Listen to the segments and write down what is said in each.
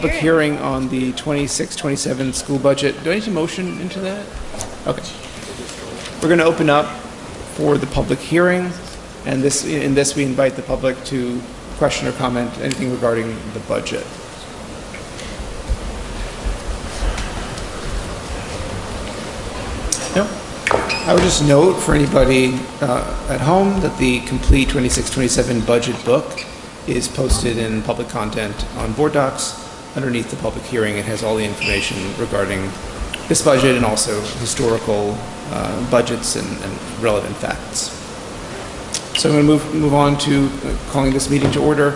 public hearing on the 26-27 school budget. Do I need to motion into that? Okay. We're going to open up for the public hearing, and in this we invite the public to question or comment anything regarding the budget. No. I would just note for anybody at home that the complete 26-27 budget book is posted in public content on board docs. Underneath the public hearing, it has all the information regarding this budget and also historical budgets and relevant facts. So I'm going to move on to calling this meeting to order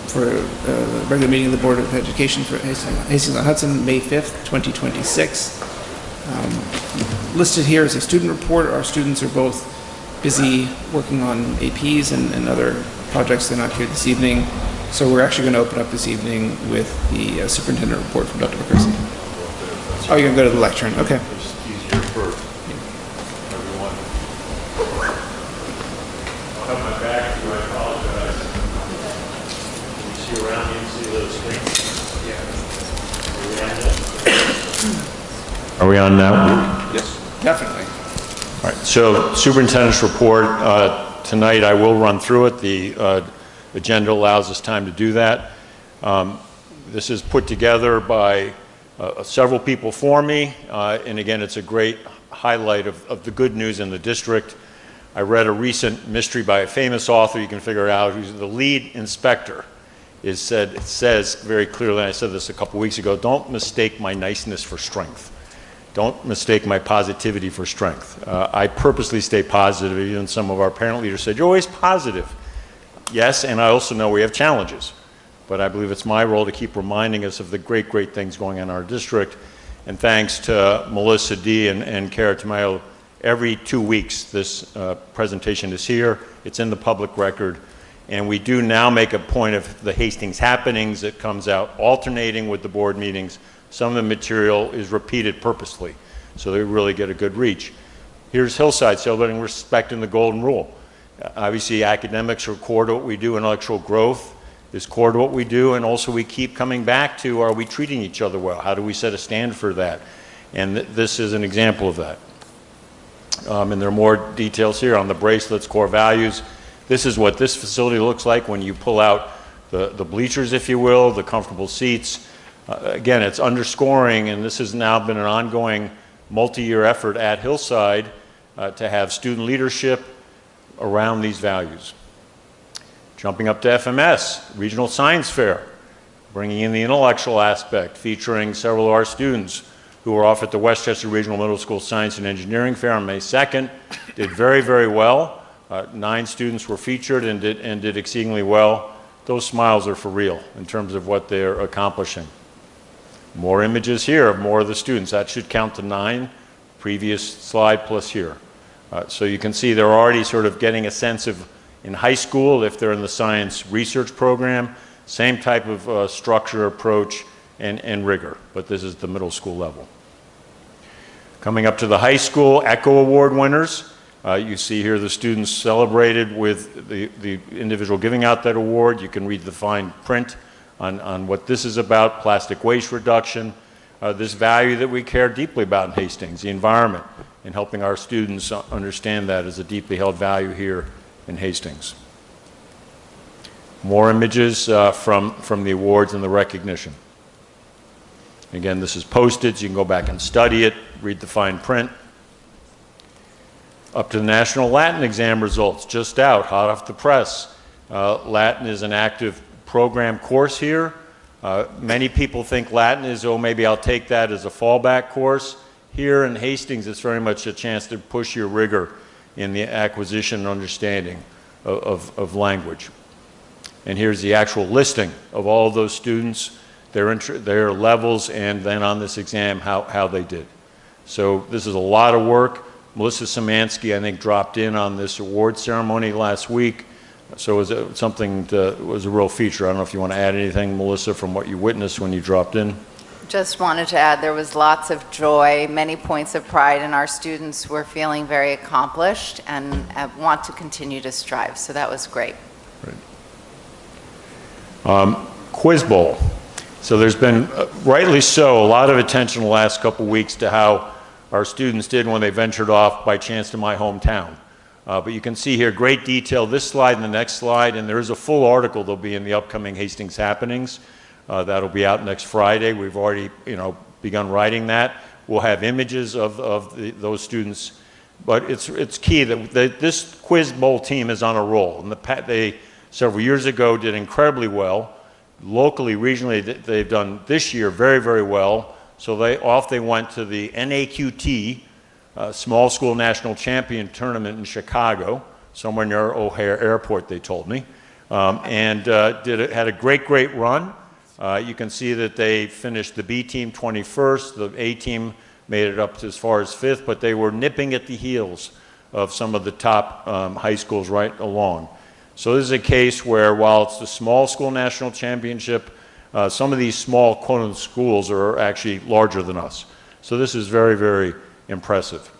for the regular meeting of the Board of Education for Hastings on Hudson, May 5th, 2026. Listed here is a student report. Our students are both busy working on APs and other projects. They're not here this evening. So we're actually going to open up this evening with the superintendent report from Dr. McCarthy. Oh, you're going to go to the lectern. Okay. It's easier for everyone. I'll have my back to you. I apologize. Can you see around me and see the screen? Yeah. Are we on now? Yes, definitely. All right. So, superintendent's report. Tonight I will run through it. The agenda allows us time to do that. This is put together by several people for me, and again, it's a great highlight of the good news in the district. I read a recent mystery by a famous author. You can figure out who's the lead inspector. It says very clearly, and I said this a couple weeks ago, don't mistake my niceness for strength. Don't mistake my positivity for strength. I purposely stay positive. Even some of our parent leaders said, you're always positive. Yes, and I also know we have challenges. But I believe it's my role to keep reminding us of the great, great things going on in our district. And thanks to Melissa D. and Kara Tamayo, every 2 weeks this presentation is here. It's in the public record. And we do now make a point of the Hastings happenings. It comes out alternating with the board meetings. Some of the material is repeated purposely, so they really get a good reach. Here's Hillside celebrating respect and the golden rule. Obviously, academics are core to what we do. Intellectual growth is core to what we do, and also we keep coming back to, are we treating each other well? How do we set a standard for that? And this is an example of that. And there are more details here on the bracelets, core values. This is what this facility looks like when you pull out the bleachers, if you will, the comfortable seats. Again, it's underscoring, and this has now been an ongoing multi-year effort at Hillside to have student leadership around these values. Jumping up to FMS, Regional Science Fair, bringing in the intellectual aspect, featuring several of our students who were off at the Westchester Regional Middle School Science and Engineering Fair on May 2nd, did very, very well. 9 students were featured and did exceedingly well. Those smiles are for real in terms of what they're accomplishing. More images here of more of the students. That should count to 9, previous slide plus here. So you can see they're already sort of getting a sense of, in high school, if they're in the science research program, same type of structure, approach, and rigor, but this is the middle school level. Coming up to the high school, ECHO Award winners. You see here the students celebrated with the individual giving out that award. You can read the fine print on what this is about, plastic waste reduction, this value that we care deeply about in Hastings, the environment, and helping our students understand that as a deeply held value here in Hastings. More images from the awards and the recognition. Again, this is posted, so you can go back and study it, read the fine print. Up to the National Latin Exam results, just out, hot off the press. Latin is an active program course here. Many people think Latin is, oh, maybe I'll take that as a fallback course. Here in Hastings, it's very much a chance to push your rigor in the acquisition and understanding of language. And here's the actual listing of all of those students, their levels, and then on this exam, how they did. So this is a lot of work. Melissa Szymanski, I think, dropped in on this award ceremony last week. So it was something that was a real feature. I don't know if you want to add anything, Melissa, from what you witnessed when you dropped in. Just wanted to add there was lots of joy, many points of pride, and our students were feeling very accomplished and want to continue to strive. So that was great. Right. Quiz Bowl. So there's been, rightly so, a lot of attention the last couple weeks to how our students did when they ventured off by chance to my hometown. But you can see here great detail, this slide and the next slide, and there is a full article that'll be in the upcoming Hastings Happenings. That'll be out next Friday. We've already, begun writing that. We'll have images of those students. But it's key that this Quiz Bowl team is on a roll. And they, several years ago, did incredibly well. Locally, regionally, they've done this year very, very well. So they went to the NAQT, Small School National Champion Tournament in Chicago, somewhere near O'Hare Airport, they told me, and had a great run. You can see that they finished the B team 21st, the A team made it up to as far as 5th, but they were nipping at the heels of some of the top high schools right along. So this is a case where, while it's the Small School National Championship, some of these small quote-unquote schools are actually larger than us. So this is very, very impressive.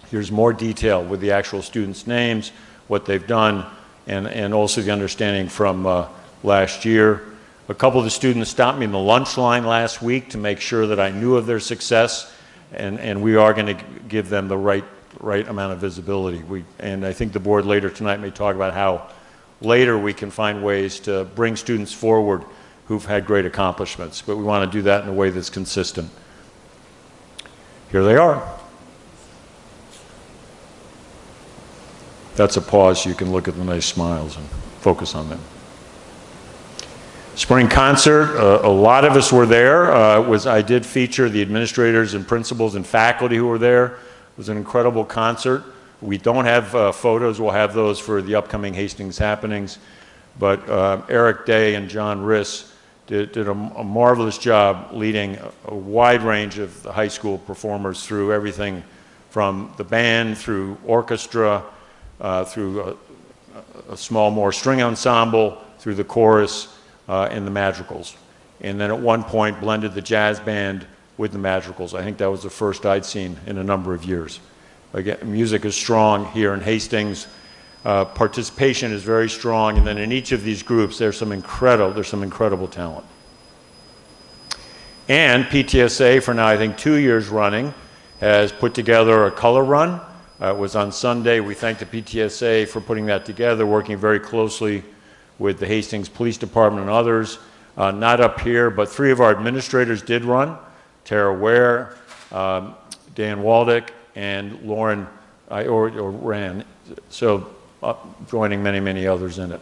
Here's more detail with the actual students' names, what they've done, and also the understanding from last year. A couple of the students stopped me in the lunch line last week to make sure that I knew of their success, and we are going to give them the right amount of visibility. And I think the board later tonight may talk about how later we can find ways to bring students forward who've had great accomplishments, but we want to do that in a way that's consistent. Here they are. That's a pause so you can look at the nice smiles and focus on them. Spring concert, a lot of us were there. I did feature the administrators and principals and faculty who were there. It was an incredible concert. We don't have photos. We'll have those for the upcoming Hastings Happenings. But Eric Day and John Riss did a marvelous job leading a wide range of the high school performers through everything from the band, through orchestra, through a small more string ensemble, through the chorus, and the madrigals. And then at one point blended the jazz band with the madrigals. I think that was the first I'd seen in a number of years. Again, music is strong here in Hastings. Participation is very strong, and then in each of these groups there's some incredible talent. And PTSA, for now I think 2 years running, has put together a color run. It was on Sunday. We thank the PTSA for putting that together, working very closely with the Hastings Police Department and others. Not up here, but 3 of our administrators did run: Tara Ware, Dan Waldick, and Lauren ran. So joining many others in it.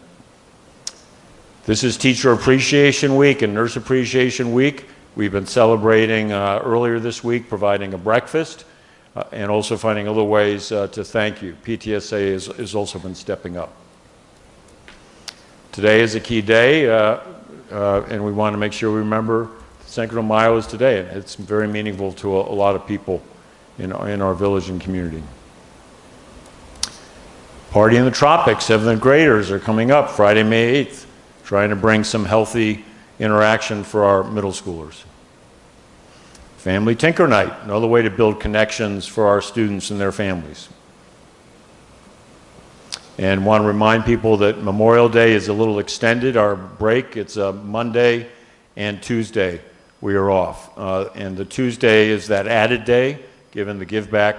This is Teacher Appreciation Week and Nurse Appreciation Week. We've been celebrating earlier this week, providing a breakfast, and also finding other ways to thank you. PTSA has also been stepping up. Today is a key day, and we want to make sure we remember Cinco de Mayo is today, and it's very meaningful to a lot of people in our village and community. Party in the Tropics, 7th graders are coming up Friday, May 8th, trying to bring some healthy interaction for our middle schoolers. Family Tinker Night, another way to build connections for our students and their families. And want to remind people that Memorial Day is a little extended, our break. It's a Monday and Tuesday we are off. And the Tuesday is that added day, given the give back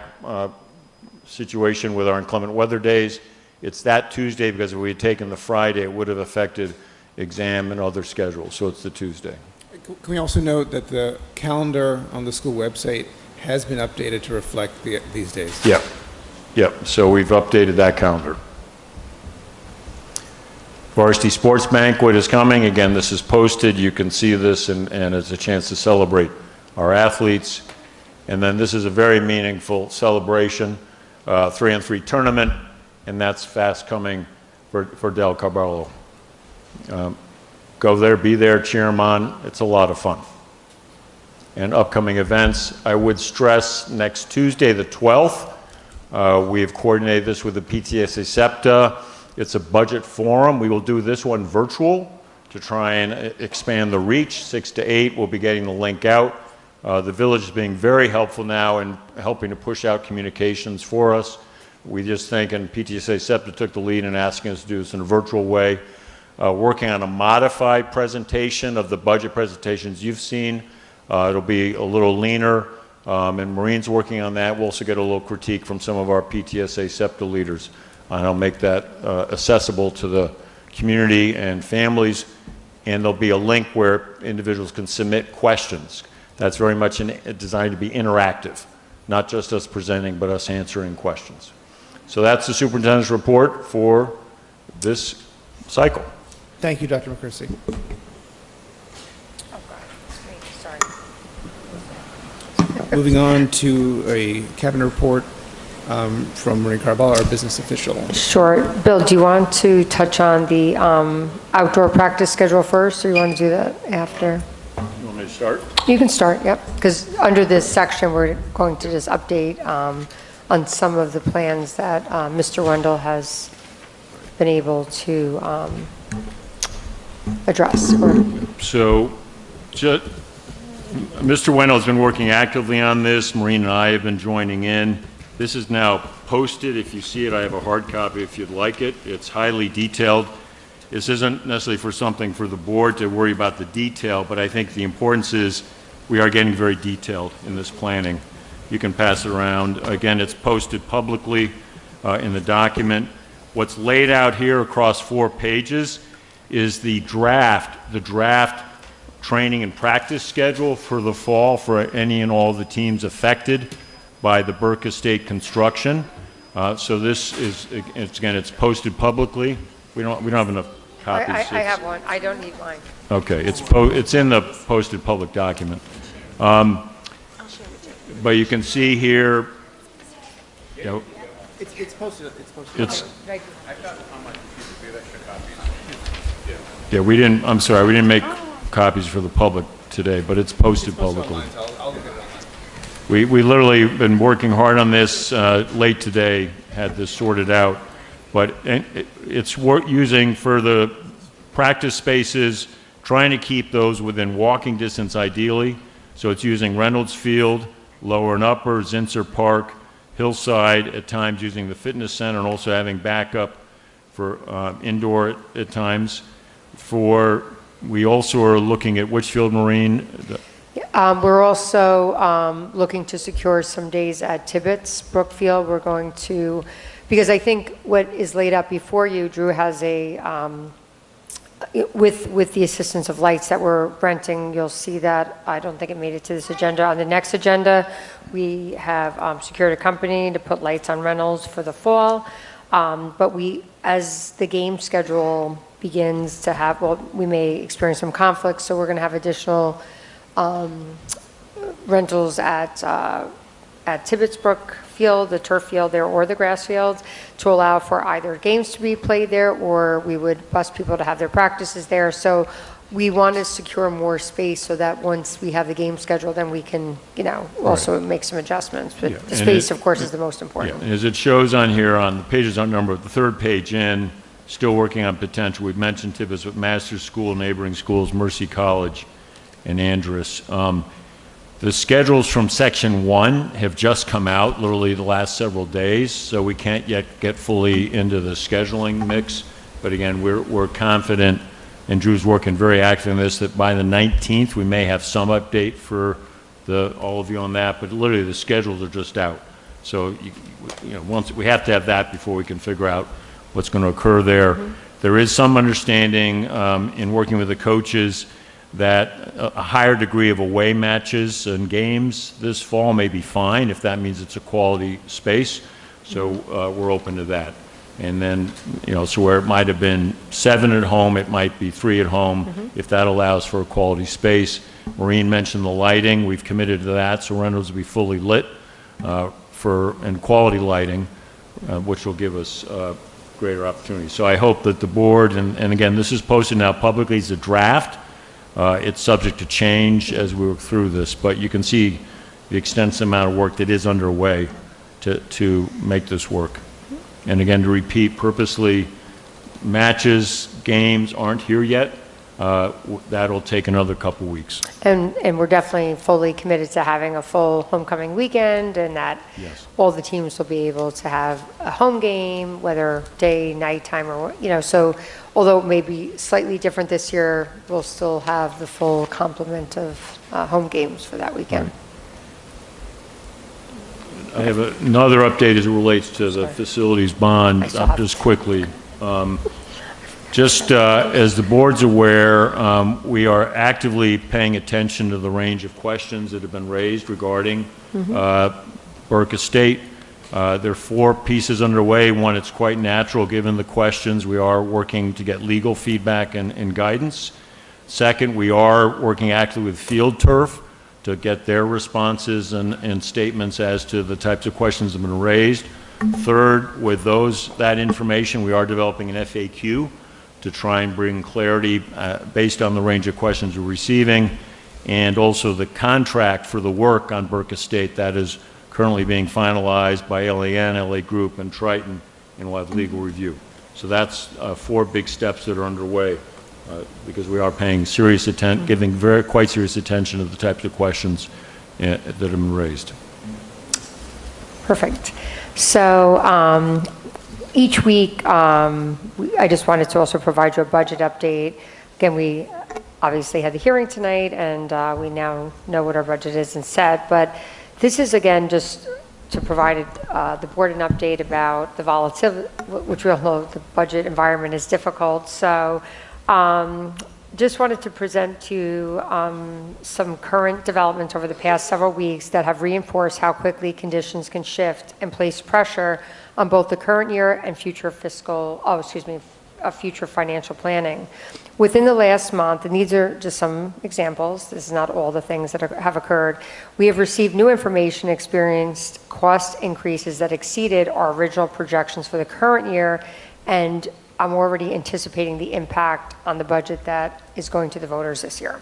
situation with our inclement weather days. It's that Tuesday because if we had taken the Friday, it would have affected exam and other schedules. So it's the Tuesday. Can we also note that the calendar on the school website has been updated to reflect these days? Yep. So we've updated that calendar. Varsity Sports Banquet is coming. Again, this is posted. You can see this, and it's a chance to celebrate our athletes. And then this is a very meaningful celebration, 3-on-3 tournament, and that's fast coming for Del Carballo. Go there, be there, cheer them on. It's a lot of fun. And upcoming events, I would stress next Tuesday, the 12th. We have coordinated this with the PTSA SEPTA. It's a budget forum. We will do this one virtual to try and expand the reach. 6 to 8, we'll be getting the link out. The village is being very helpful now in helping to push out communications for us. We just think, and PTSA SEPTA took the lead in asking us to do this in a virtual way. working on a modified presentation of the budget presentations you've seen. It'll be a little leaner, and Maureen's working on that. We'll also get a little critique from some of our PTSA SEPTA leaders, and I'll make that accessible to the community and families, and there'll be a link where individuals can submit questions. That's very much designed to be interactive, not just us presenting, but us answering questions. So that's the superintendent's report for this cycle. Thank you, Dr. McCursey. Moving on to a cabinet report from Maureen Carball, our business official. Sure. Bill, do you want to touch on the outdoor practice schedule first, or you want to do that after? You want me to start? You can start, yep. Because under this section, we're going to just update on some of the plans that Mr. Wendell has been able to address. So, Mr. Wendell has been working actively on this. Maureen and I have been joining in. This is now posted. If you see it, I have a hard copy if you'd like it. It's highly detailed. This isn't necessarily for something for the board to worry about the detail, but I think the importance is we are getting very detailed in this planning. You can pass it around. Again, it's posted publicly in the document. What's laid out here across 4 pages is the draft training and practice schedule for the fall for any and all the teams affected by the Burke Estate construction. So this is, it's posted publicly. We don't have enough copies. I have one. I don't need mine. Okay, it's in the posted public document. But you can see here, you know, It's posted. yeah, I'm sorry, we didn't make copies for the public today, but it's posted publicly. We literally been working hard on this late today, had this sorted out, but it's using for the practice spaces, trying to keep those within walking distance ideally. So it's using Reynolds Field, Lower and Upper, Zinsser Park, Hillside, at times using the fitness center, and also having backup for indoor at times. We also are looking at Litchfield Marine. We're also looking to secure some days at Tibbetts, Brookfield. We're going to, because I think what is laid out before you, Drew has a, with the assistance of lights that we're renting, you'll see that. I don't think it made it to this agenda. On the next agenda, we have secured a company to put lights on Reynolds for the fall. But as the game schedule begins to have, we may experience some conflicts, so we're going to have additional rentals at Tibbetts Brook Field, the turf field there, or the grass field, to allow for either games to be played there, or we would bus people to have their practices there. So we want to secure more space so that once we have the game schedule, then we can, also make some adjustments. But the space, of course, is the most important. Yeah, as it shows on here on the pages on number, the 3rd page in, still working on potential. We've mentioned Tibbetts with Masters School, neighboring schools, Mercy College, and Andrus. The schedules from section 1 have just come out literally the last several days, so we can't yet get fully into the scheduling mix. But again, we're confident, and Drew's working very actively on this, that by the 19th we may have some update for all of you on that. But literally the schedules are just out, so once we have to have that before we can figure out what's going to occur there. Mm-hmm. There is some understanding in working with the coaches that a higher degree of away matches and games this fall may be fine if that means it's a quality space. So we're open to that. And then, so where it might have been 7 at home, it might be 3 at home, if that allows for a quality space. Maureen mentioned the lighting. We've committed to that, so Reynolds will be fully lit and quality lighting, which will give us greater opportunity. So I hope that the board, and again, this is posted now publicly as a draft. It's subject to change as we work through this, but you can see the extensive amount of work that is underway to make this work. And again, to repeat, purposely, matches, games aren't here yet. That'll take another couple weeks. And we're definitely fully committed to having a full homecoming weekend, and that Yes. all the teams will be able to have a home game, whether day, nighttime, or, so although it may be slightly different this year, we'll still have the full complement of home games for that weekend. I have another update as it relates to the facilities bond, I saw it. just quickly. Just as the board's aware, we are actively paying attention to the range of questions that have been raised regarding Burke Estate. There are 4 pieces underway. One, it's quite natural given the questions. We are working to get legal feedback and guidance. Second, we are working actively with Field Turf to get their responses and statements as to the types of questions that have been raised. Third, with that information, we are developing an FAQ to try and bring clarity based on the range of questions we're receiving, and also the contract for the work on Burke Estate that is currently being finalized by LAN, LA Group, and Triton, and we'll have legal review. So that's 4 big steps that are underway because we are paying serious attention, giving quite serious attention to the types of questions that have been raised. Perfect. So each week, I just wanted to also provide you a budget update. Again, we obviously had the hearing tonight, and we now know what our budget is and set, but this is, again, just to provide the board an update about the volatility, which we all know the budget environment is difficult. So just wanted to present to you some current developments over the past several weeks that have reinforced how quickly conditions can shift and place pressure on both the current year and future future financial planning. Within the last month, and these are just some examples, this is not all the things that have occurred, we have received new information, experienced cost increases that exceeded our original projections for the current year, and I'm already anticipating the impact on the budget that is going to the voters this year.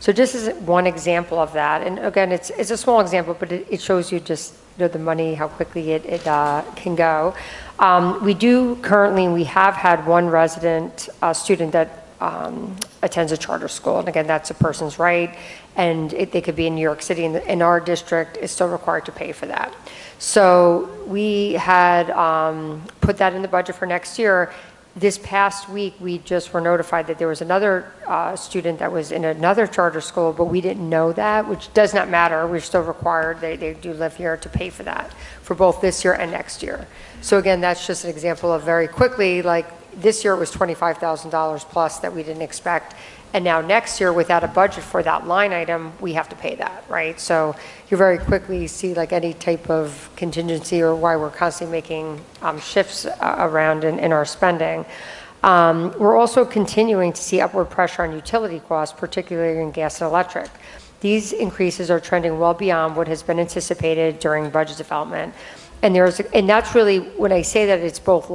So just as one example of that, and again, it's a small example, but it shows you just the money, how quickly it can go. We have had one resident student that attends a charter school, and again, that's a person's right, and they could be in New York City, and our district is still required to pay for that. So we had put that in the budget for next year. This past week, we just were notified that there was another student that was in another charter school, but we didn't know that, which does not matter. We're still required, they do live here, to pay for that for both this year and next year. So again, that's just an example of very quickly, like this year it was $25,000 plus that we didn't expect. And now next year, without a budget for that line item, we have to pay that, right? So you very quickly see like any type of contingency or why we're constantly making shifts around in our spending. We're also continuing to see upward pressure on utility costs, particularly in gas and electric. These increases are trending well beyond what has been anticipated during budget development. And that's really, when I say that it's both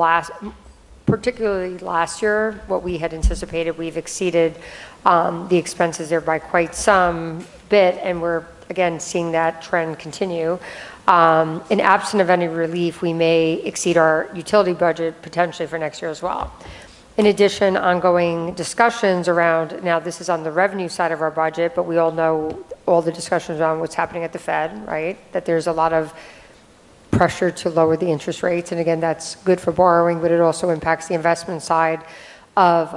particularly last year, what we had anticipated, we've exceeded the expenses there by quite some bit, and we're, again, seeing that trend continue. In absent of any relief, we may exceed our utility budget potentially for next year as well. In addition, ongoing discussions around, now this is on the revenue side of our budget, but we all know all the discussions around what's happening at the Fed, right? That there's a lot of pressure to lower the interest rates, and again, that's good for borrowing, but it also impacts the investment side of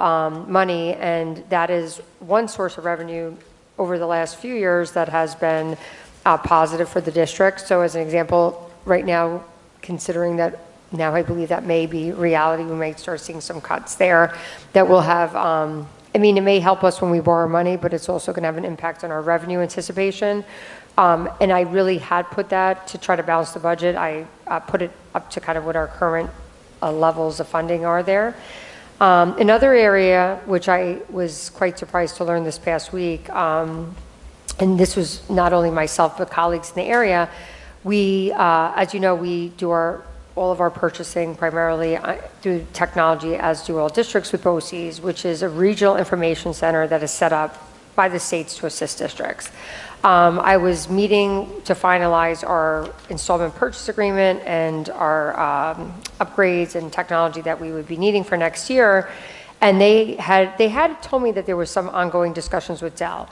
money, and that is one source of revenue over the last few years that has been positive for the district. So as an example, right now, considering that now I believe that may be reality, we may start seeing some cuts there that will have, it may help us when we borrow money, but it's also going to have an impact on our revenue anticipation. And I really had put that to try to balance the budget. I put it up to kind of what our current levels of funding are there. Another area, which I was quite surprised to learn this past week, and this was not only myself, but colleagues in the area, we, as you know, we do all of our purchasing primarily through technology, as do all districts with BOCES, which is a regional information center that is set up by the states to assist districts. I was meeting to finalize our installment purchase agreement and our upgrades and technology that we would be needing for next year. And they had told me that there was some ongoing discussions with Dell.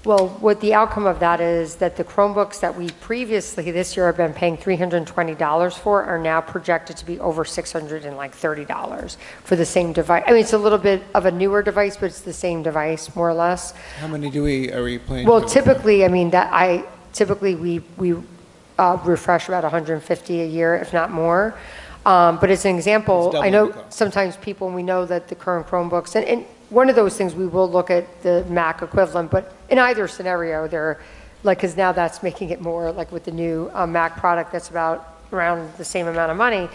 Well, what the outcome of that is that the Chromebooks that we previously this year have been paying $320 for are now projected to be over $630 for the same device. I mean, it's a little bit of a newer device, but it's the same device, more or less. How many are we planning? Well, typically, I mean, typically we refresh about 150 a year, if not more. But as an example, It's I double know the cost. sometimes people, we know that the current Chromebooks, and one of those things we will look at the Mac equivalent, but in either scenario, they're like, because now that's making it more like with the new Mac product that's about around the same amount of money.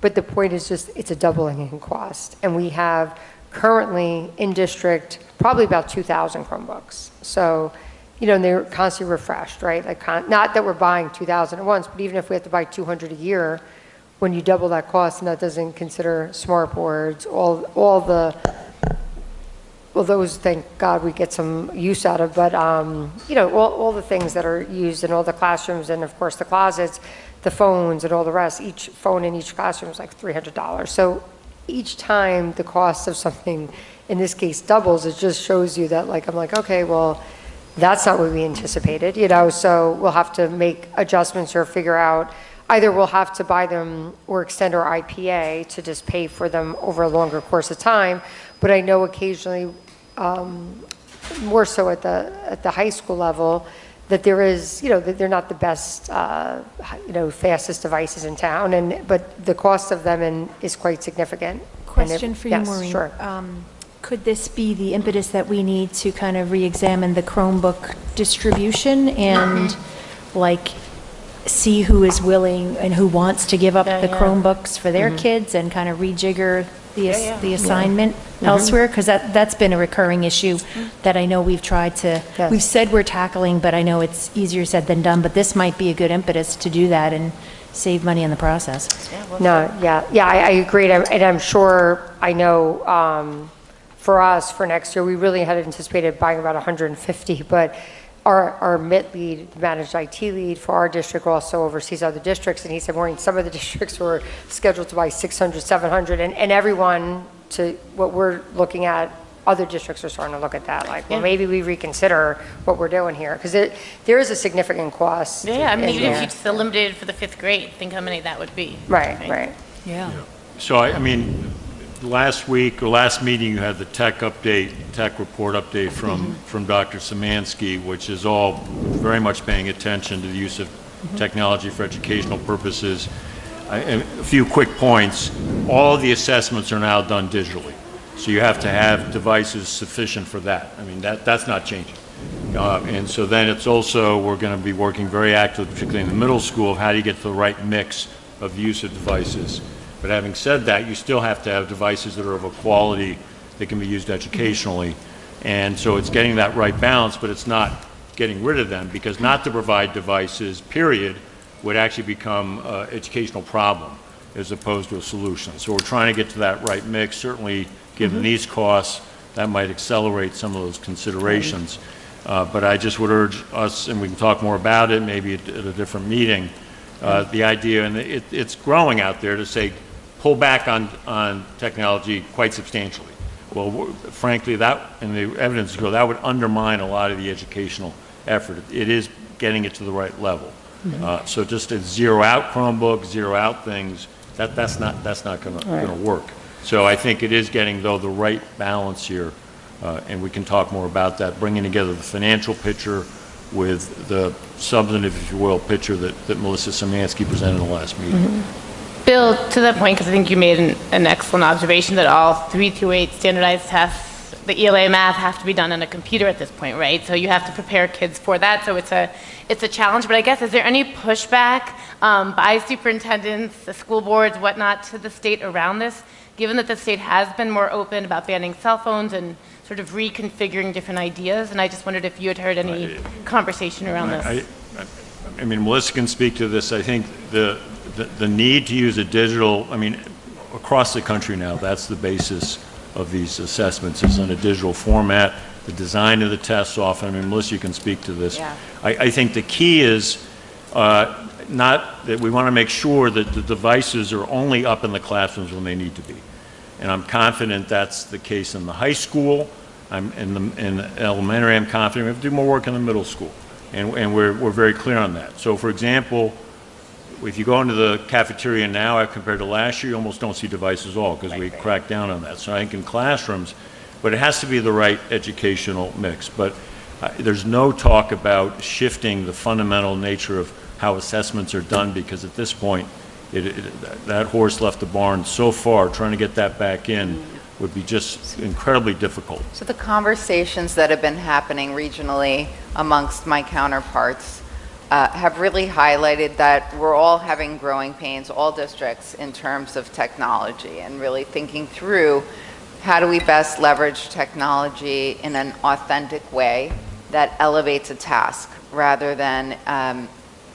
But the point is just, it's a doubling in cost. And we have currently in district probably about 2,000 Chromebooks. So, you know, and they're constantly refreshed, right? Like, not that we're buying 2,000 at once, but even if we have to buy 200 a year, when you double that cost, and that doesn't consider smart boards, all the, well, those, thank God, we get some use out of, but, you know, all the things that are used in all the classrooms, and of course the closets, the phones and all the rest, each phone in each classroom is like $300. So each time the cost of something, in this case, doubles, it just shows you that, like, I'm like, okay, well, that's not what we anticipated, you know, so we'll have to make adjustments or figure out, either we'll have to buy them or extend our IPA to just pay for them over a longer course of time. But I know occasionally, more so at the high school level, that there is, you know, that they're not the best, you know, fastest devices in town, but the cost of them is quite significant. Question for you, yes, Maureen. Sure. Could this be the impetus that we need to kind of re-examine the Chromebook distribution and like see who is willing and who wants to give up the Chromebooks for their kids and kind of rejigger the assignment elsewhere? Because that's been a recurring issue that I know we've tried to, Yes. we've said we're tackling, but I know it's easier said than done, but this might be a good impetus to do that and save money in the process. No, I agree, and I'm sure, I know, for us, for next year, we really had anticipated buying about 150, but our MIT lead, managed IT lead for our district, also oversees other districts, and he said, Maureen, some of the districts were scheduled to buy 600, 700, and everyone, to what we're looking at, other districts are starting to look at that, like, well, maybe we reconsider what we're doing here, because there is a significant cost. Yeah, I mean, in even if there. you just eliminated for the 5th grade, think how many that would be. Right. Yeah. So, I mean, last week, or last meeting, you had the tech report update from Dr. Szymanski, which is all very much paying attention to the use of technology for educational purposes. And a few quick points. All of the assessments are now done digitally. So you have to have devices sufficient for that. I mean, that's not changing. And so then it's also, we're going to be working very actively, particularly in the middle school, of how do you get to the right mix of use of devices. But having said that, you still have to have devices that are of a quality that can be used educationally. And so it's getting that right balance, but it's not getting rid of them, because not to provide devices, period, would actually become an educational problem as opposed to a solution. So we're trying to get to that right mix. Certainly, given these costs, that might accelerate some of those considerations. But I just would urge us, and we can talk more about it maybe at a different meeting, the idea, and it's growing out there, to say, pull back on technology quite substantially. Well, frankly, that, and the evidence is that would undermine a lot of the educational effort. It is getting it to the right level. So just to zero out Chromebooks, zero out things, that's not going to work. So I think it is getting, though, the right balance here, and we can talk more about that, bringing together the financial picture with the substantive, if you will, picture that Melissa Szymanski presented in the last meeting. Bill, to that point, because I think you made an excellent observation that all 3 through 8 standardized tests, the ELA math, have to be done on a computer at this point, right? So you have to prepare kids for that. So it's a challenge. But I guess, is there any pushback by superintendents, the school boards, whatnot, to the state around this, given that the state has been more open about banning cell phones and sort of reconfiguring different ideas? And I just wondered if you had heard any conversation around this. I mean, Melissa can speak to this. I think the need to use a digital, I mean, across the country now, that's the basis of these assessments, is in a digital format. The design of the tests often, I mean, Melissa, you can speak to this. Yeah. I think the key is not that we want to make sure that the devices are only up in the classrooms when they need to be. And I'm confident that's the case in the high school. In elementary, I'm confident we have to do more work in the middle school. And we're very clear on that. So for example, if you go into the cafeteria now compared to last year, you almost don't see devices at all because we cracked down on that. So I think in classrooms, but it has to be the right educational mix. But there's no talk about shifting the fundamental nature of how assessments are done, because at this point, that horse left the barn so far. Trying to get that back in would be just incredibly difficult. So the conversations that have been happening regionally amongst my counterparts have really highlighted that we're all having growing pains, all districts, in terms of technology, and really thinking through how do we best leverage technology in an authentic way that elevates a task rather than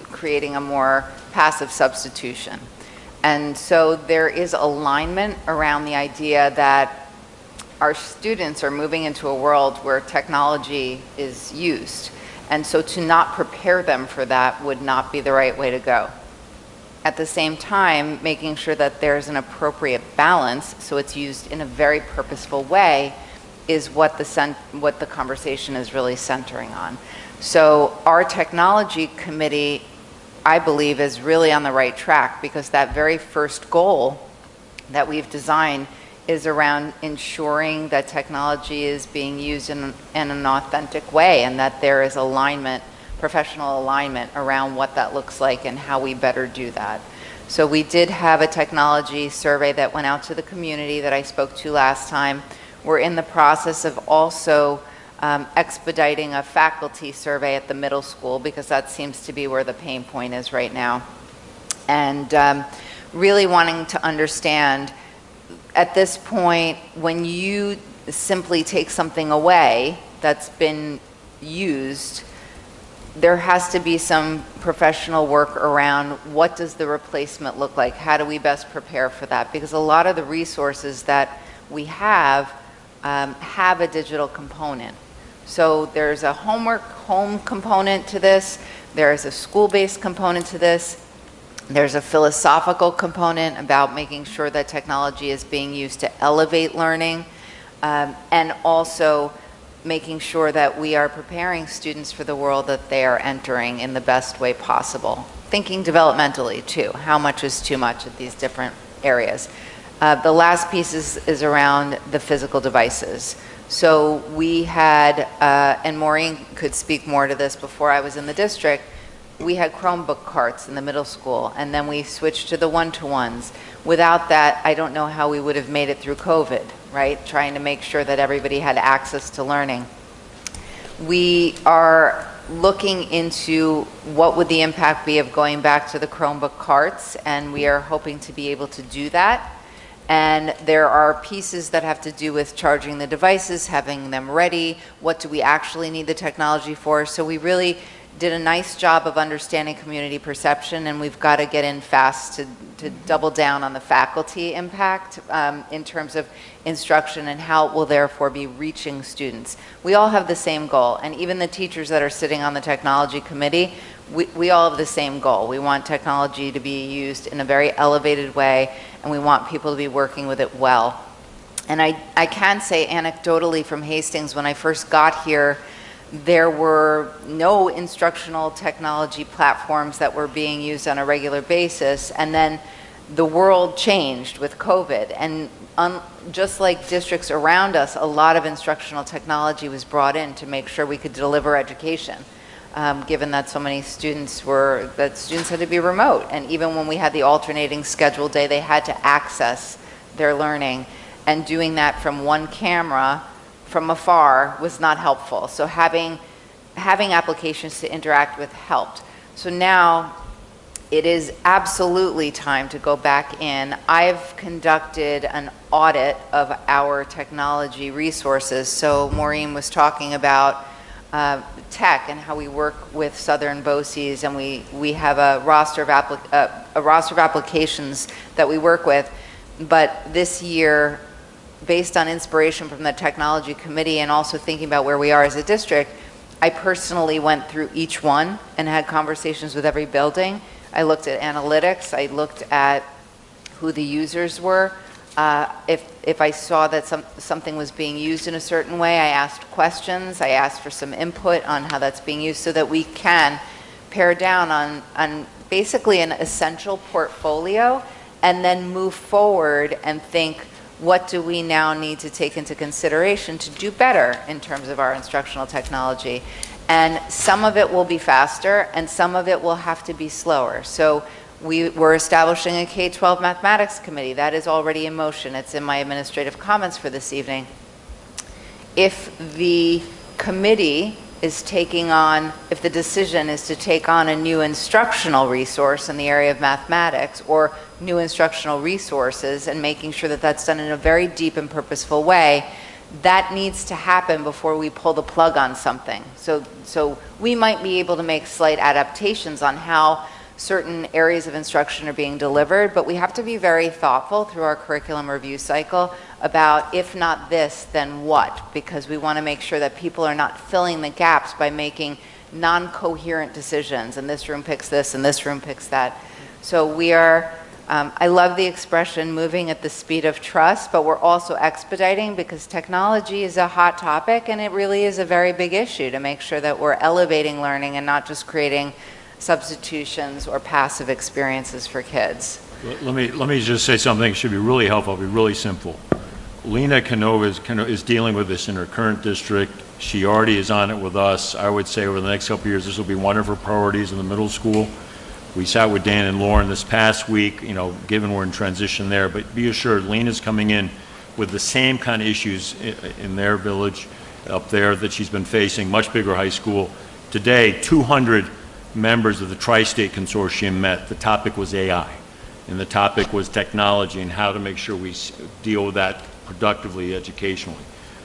creating a more passive substitution. And so there is alignment around the idea that our students are moving into a world where technology is used. And so to not prepare them for that would not be the right way to go. At the same time, making sure that there's an appropriate balance so it's used in a very purposeful way is what the conversation is really centering on. So our technology committee, I believe, is really on the right track, because that very first goal that we've designed is around ensuring that technology is being used in an authentic way, and that there is alignment, professional alignment around what that looks like and how we better do that. So we did have a technology survey that went out to the community that I spoke to last time. We're in the process of also expediting a faculty survey at the middle school, because that seems to be where the pain point is right now. And really wanting to understand, at this point, when you simply take something away that's been used, there has to be some professional work around what does the replacement look like? How do we best prepare for that? Because a lot of the resources that we have a digital component. So there's a home component to this, there's a school-based component to this, there's a philosophical component about making sure that technology is being used to elevate learning, and also making sure that we are preparing students for the world that they are entering in the best way possible. Thinking developmentally too, how much is too much at these different areas. The last piece is around the physical devices. So we had, and Maureen could speak more to this before I was in the district, we had Chromebook carts in the middle school, and then we switched to the one-to-ones. Without that, I don't know how we would have made it through COVID, right? Trying to make sure that everybody had access to learning. We are looking into what would the impact be of going back to the Chromebook carts, and we are hoping to be able to do that. And there are pieces that have to do with charging the devices, having them ready, what do we actually need the technology for. So we really did a nice job of understanding community perception, and we've got to get in fast to double down on the faculty impact in terms of instruction and how it will therefore be reaching students. We all have the same goal, and even the teachers that are sitting on the technology committee, we all have the same goal. We want technology to be used in a very elevated way, and we want people to be working with it well. And I can say anecdotally from Hastings, when I first got here, there were no instructional technology platforms that were being used on a regular basis, and then the world changed with COVID, and just like districts around us, a lot of instructional technology was brought in to make sure we could deliver education, given that so many students had to be remote, and even when we had the alternating schedule day, they had to access their learning, and doing that from one camera from afar was not helpful. So having applications to interact with helped. So now it is absolutely time to go back in. I've conducted an audit of our technology resources. So Maureen was talking about tech and how we work with Southern BOCES, and we have a roster of applications that we work with. But this year, based on inspiration from the technology committee and also thinking about where we are as a district, I personally went through each one and had conversations with every building. I looked at analytics, I looked at who the users were, If I saw that something was being used in a certain way, I asked questions. I asked for some input on how that's being used so that we can pare down on basically an essential portfolio and then move forward and think, what do we now need to take into consideration to do better in terms of our instructional technology? And some of it will be faster and some of it will have to be slower. So we're establishing a K-12 mathematics committee. That is already in motion. It's in my administrative comments for this evening. If the committee is taking on, if the decision is to take on a new instructional resource in the area of mathematics or new instructional resources and making sure that that's done in a very deep and purposeful way, that needs to happen before we pull the plug on something. So we might be able to make slight adaptations on how certain areas of instruction are being delivered, but we have to be very thoughtful through our curriculum review cycle about, if not this, then what? Because we want to make sure that people are not filling the gaps by making non-coherent decisions, and this room picks this and this room picks that. So we are, I love the expression moving at the speed of trust, but we're also expediting because technology is a hot topic and it really is a very big issue to make sure that we're elevating learning and not just creating substitutions or passive experiences for kids. Let me just say something that should be really helpful, be really simple. Lena Canova is dealing with this in her current district. She already is on it with us. I would say over the next couple of years, this will be one of her priorities in the middle school. We sat with Dan and Lauren this past week, given we're in transition there, but be assured, Lena's coming in with the same kind of issues in their village up there that she's been facing, much bigger high school. Today, 200 members of the Tri-State Consortium met. The topic was AI, and the topic was technology and how to make sure we deal with that productively, educationally.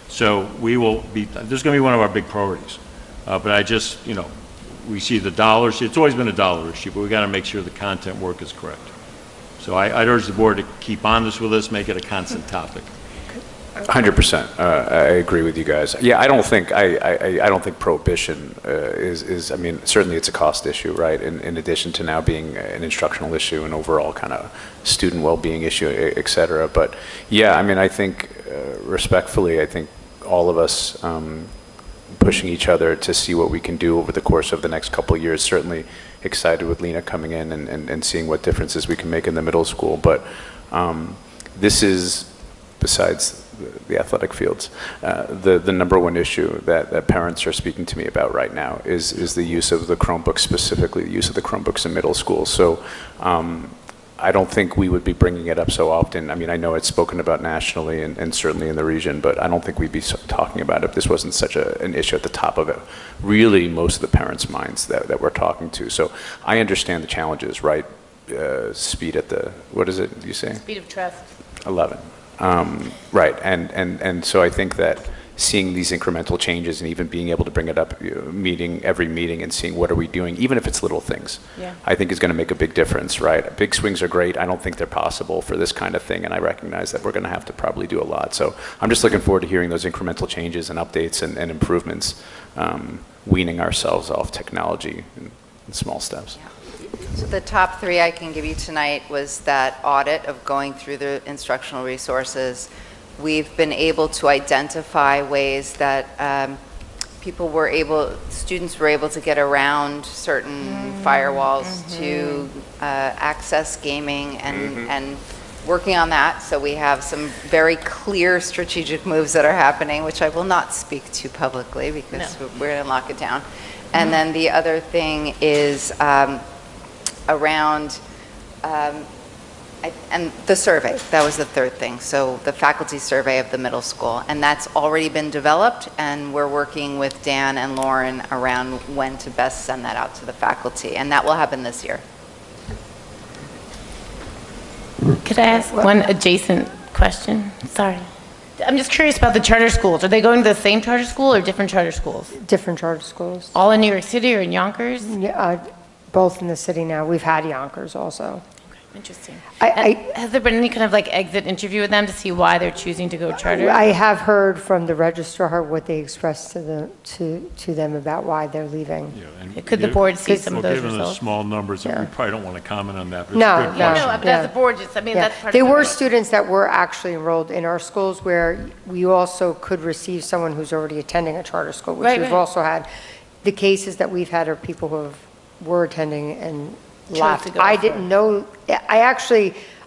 So this is going to be one of our big priorities. But I just, we see the dollars. It's always been a dollar issue, but we got to make sure the content work is correct. So I'd urge the board to keep on this with us, make it a constant topic. 100%. I agree with you guys. Yeah, I don't think prohibition is. I mean, certainly it's a cost issue, right? In addition to now being an instructional issue and overall kind of student well-being issue, et cetera. But yeah, I mean, I think respectfully, I think all of us pushing each other to see what we can do over the course of the next couple of years. Certainly excited with Lena coming in and seeing what differences we can make in the middle school. But this is, besides the athletic fields, the number one issue that parents are speaking to me about right now is the use of the Chromebooks, specifically the use of the Chromebooks in middle school. So I don't think we would be bringing it up so often. I mean, I know it's spoken about nationally and certainly in the region, but I don't think we'd be talking about it if this wasn't such an issue at the top of it. Really, most of the parents' minds that we're talking to. So I understand the challenges, right? Speed at the, what is it you say? Speed of trust. 11. Right, and so I think that seeing these incremental changes and even being able to bring it up every meeting and seeing what are we doing, even if it's little things, yeah, I think is going to make a big difference, right? Big swings are great. I don't think they're possible for this kind of thing, and I recognize that we're going to have to probably do a lot. So I'm just looking forward to hearing those incremental changes and updates and improvements, weaning ourselves off technology in small steps. Yeah. So the top three I can give you tonight was that audit of going through the instructional resources. We've been able to identify ways that students were able to get around certain firewalls to access gaming and working on that. So we have some very clear strategic moves that are happening, which I will not speak to publicly because we're going to lock it down. And then the other thing is around, and the survey, that was the third thing. So the faculty survey of the middle school, and that's already been developed, and we're working with Dan and Lauren around when to best send that out to the faculty, and that will happen this year. Could I ask one adjacent question? Sorry. I'm just curious about the charter schools. Are they going to the same charter school or different charter schools? Different charter schools. All in New York City or in Yonkers? Yeah, both in the city now. We've had Yonkers also. Interesting. I- Has there been any kind of like exit interview with them to see why they're choosing to go charter? I have heard from the registrar what they expressed to them about why they're leaving. Could the board see some of those Given the results? small numbers, we probably don't want to comment on that, but it's No, a good no. question. No, but as a board, just, I mean, Yeah. that's part of There the- were students that were actually enrolled in our schools where we also could receive someone who's already attending a charter school, which Right, we've right. also had. The cases that we've had are people who were attending and Chose left. to go I for didn't know, I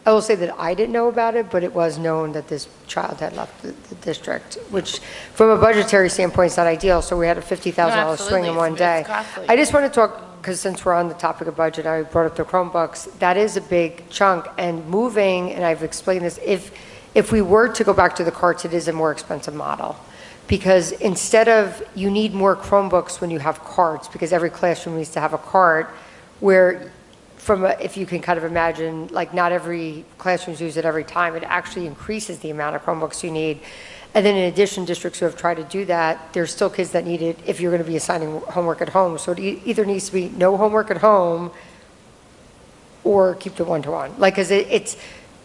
will say that I didn't know about it, but it was known that this child had left the district, which from a budgetary standpoint is not ideal, so we had a $50,000 swing in absolutely. one day. It's costly. I just want to talk, because since we're on the topic of budget, I brought up the Chromebooks, that is a big chunk, and moving, and I've explained this, if we were to go back to the carts, it is a more expensive model. Because instead of, you need more Chromebooks when you have carts, because every classroom needs to have a cart, where if you can kind of imagine, like not every classroom's used it every time, it actually increases the amount of Chromebooks you need. And then in addition, districts who have tried to do that, there's still kids that need it if you're going to be assigning homework at home. So it either needs to be no homework at home or keep the one-to-one. Like, because it's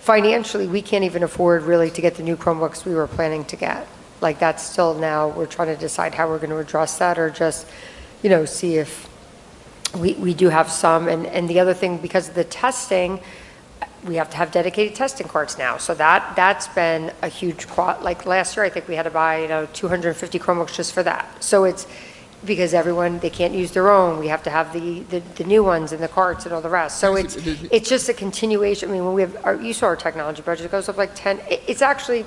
financially, we can't even afford really to get the new Chromebooks we were planning to get. Like that's still now, we're trying to decide how we're going to address that or just, see if we do have some. And the other thing, because of the testing, we have to have dedicated testing carts now. So that's been a huge, like last year, I think we had to buy, 250 Chromebooks just for that. So it's because they can't use their own. We have to have the new ones in the carts and all the rest. So it's just a continuation. I mean, when you saw our technology budget, it goes up like 10. It's actually,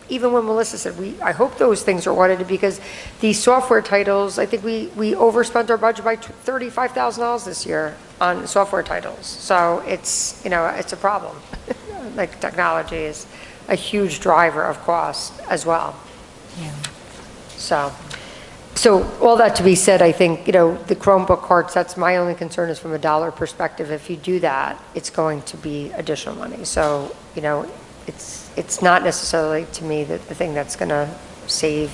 even when Melissa said, I hope those things are audited because these software titles, I think we overspent our budget by $35,000 this year on software titles. So it's a problem. Like technology is a huge driver of cost as well. Yeah. So all that to be said, I think, the Chromebook carts, that's my only concern is from a dollar perspective. If you do that, it's going to be additional money. So, it's not necessarily to me the thing that's going to save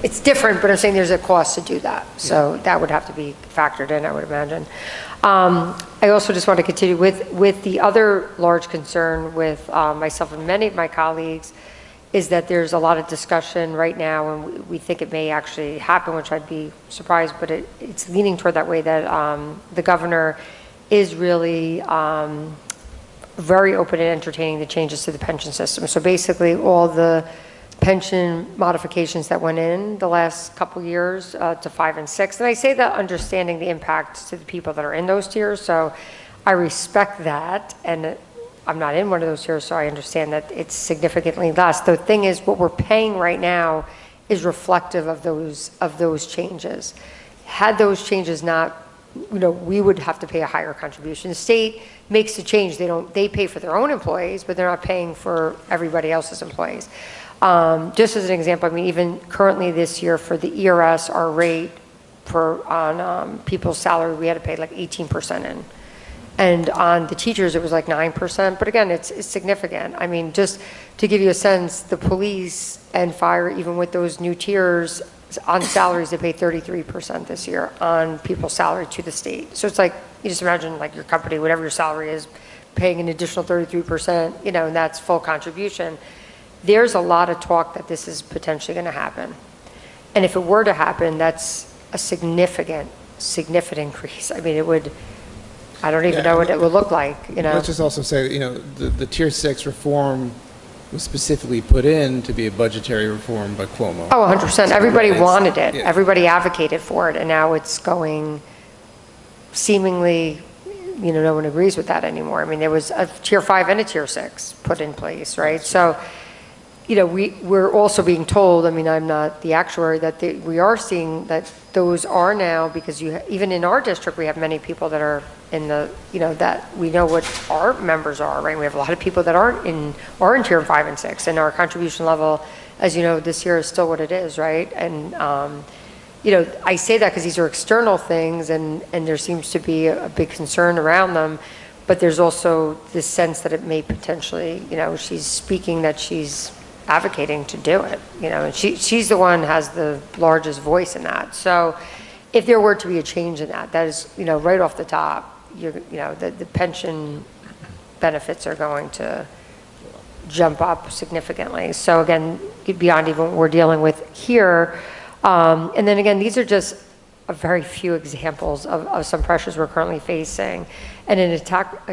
it's different, but I'm saying there's a cost to do that. So that would have to be factored in, I would imagine. I also just want to continue with the other large concern with myself and many of my colleagues is that there's a lot of discussion right now, and we think it may actually happen, which I'd be surprised, but it's leaning toward that way that the governor is really very open and entertaining the changes to the pension system. So basically all the pension modifications that went in the last couple years to 5 and 6. And I say that understanding the impact to the people that are in those tiers. So I respect that. And I'm not in one of those tiers, so I understand that it's significantly less. The thing is, what we're paying right now is reflective of those changes. Had those changes not, we would have to pay a higher contribution. The state makes the change. They pay for their own employees, but they're not paying for everybody else's employees. Just as an example, I mean, even currently this year for the ERS, our rate on people's salary, we had to pay like 18% in. And on the teachers, it was like 9%. But again, it's significant. I mean, just to give you a sense, the police and fire, even with those new tiers, on salaries, they pay 33% this year on people's salary to the state. So it's like, you just imagine like your company, whatever your salary is, paying an additional 33%, and that's full contribution. There's a lot of talk that this is potentially going to happen. And if it were to happen, that's a significant increase. I mean, I don't even know what it would look like, Let's just also say, the Tier 6 reform was specifically put in to be a budgetary reform by Cuomo. Oh, 100%. Everybody wanted it. Yeah. Everybody advocated for it. And now it's going seemingly, no one agrees with that anymore. I mean, there was a Tier 5 and a Tier 6 put in place, right? So, we're also being told, I mean, I'm not the actuary, that we are seeing that those are now, because even in our district, we have many people that are in that we know what our members are, right? We have a lot of people that are in Tier 5 and 6, and our contribution level, as you know, this year is still what it is, right? And, I say that because these are external things, and there seems to be a big concern around them, but there's also this sense that it may potentially, she's speaking that she's advocating to do it, and she's the one has the largest voice in that. So if there were to be a change in that is, right off the top, the pension benefits are going to jump up significantly. So again, beyond even what we're dealing with here. And then again, these are just a very few examples of some pressures we're currently facing. And in a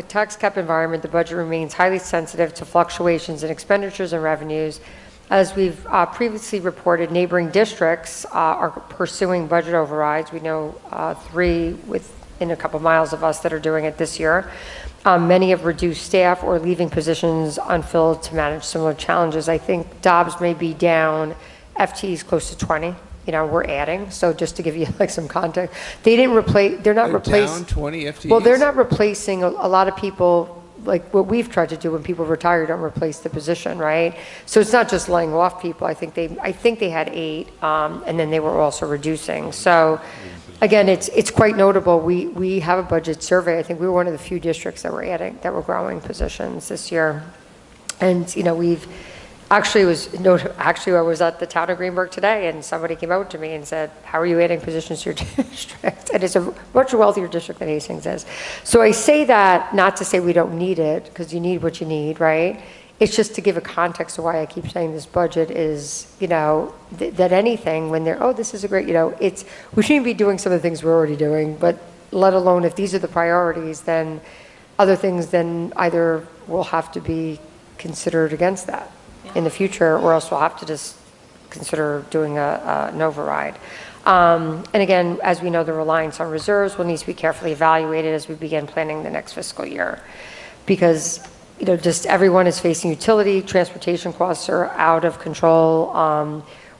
tax cap environment, the budget remains highly sensitive to fluctuations in expenditures and revenues. As we've previously reported, neighboring districts are pursuing budget overrides. We know 3 within a couple miles of us that are doing it this year. Many have reduced staff or leaving positions unfilled to manage similar challenges. I think Dobbs may be down, FTEs close to 20. We're adding. So just to give you like some context, they're not replacing. Down 20 FTEs? Well, they're not replacing a lot of people, like what we've tried to do when people retire, don't replace the position, right? So it's not just laying off people. I think they had 8, and then they were also reducing. So again, it's quite notable. We have a budget survey. I think we were one of the few districts that were growing positions this year. And we've actually I was at the town of Greenberg today, and somebody came out to me and said, "How are you adding positions to your district?" And it's a much wealthier district than Hastings is. So I say that not to say we don't need it, because you need what you need, right? It's just to give a context to why I keep saying this budget is, that anything when they're, this is a great, we shouldn't be doing some of the things we're already doing, but let alone if these are the priorities, then other things then either will have to be considered against that in the future, or else we'll have to just consider doing an override. And again, as we know, the reliance on reserves will need to be carefully evaluated as we begin planning the next fiscal year, because just everyone is facing utility, transportation costs are out of control.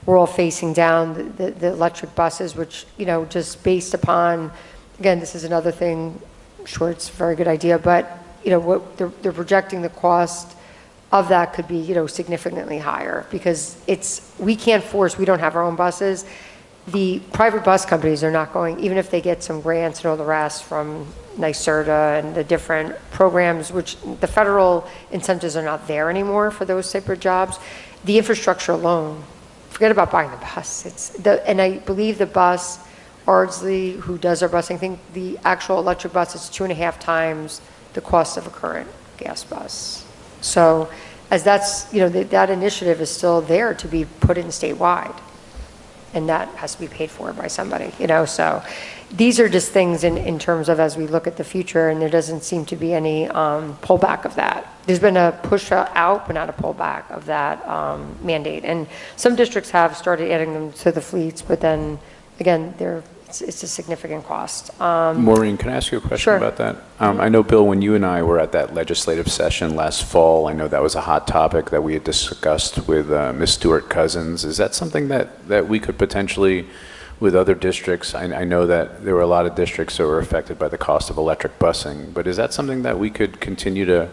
We're all facing down the electric buses, which, just based upon, again, this is another thing, I'm sure it's a very good idea, but, what they're projecting the cost of that could be, significantly higher, because we don't have our own buses. The private bus companies are not going, even if they get some grants and all the rest from NYSERDA and the different programs, which the federal incentives are not there anymore for those type of jobs. The infrastructure alone, forget about buying the bus. And I believe the bus, Ardsley, who does our busing, I think the actual electric bus is 2.5 times the cost of a current gas bus. So as that's, that initiative is still there to be put in statewide, and that has to be paid for by somebody, so these are just things in terms of as we look at the future, and there doesn't seem to be any pullback of that. There's been a push out, but not a pullback of that mandate. And some districts have started adding them to the fleets, but then again, it's a significant cost. Maureen, can I ask you a question Sure. about that? I know, Bill, when you and I were at that legislative session last fall, I know that was a hot topic that we had discussed with Ms. Stewart-Cousins. Is that something that we could potentially, with other districts, I know that there were a lot of districts that were affected by the cost of electric busing, but is that something that we could continue to,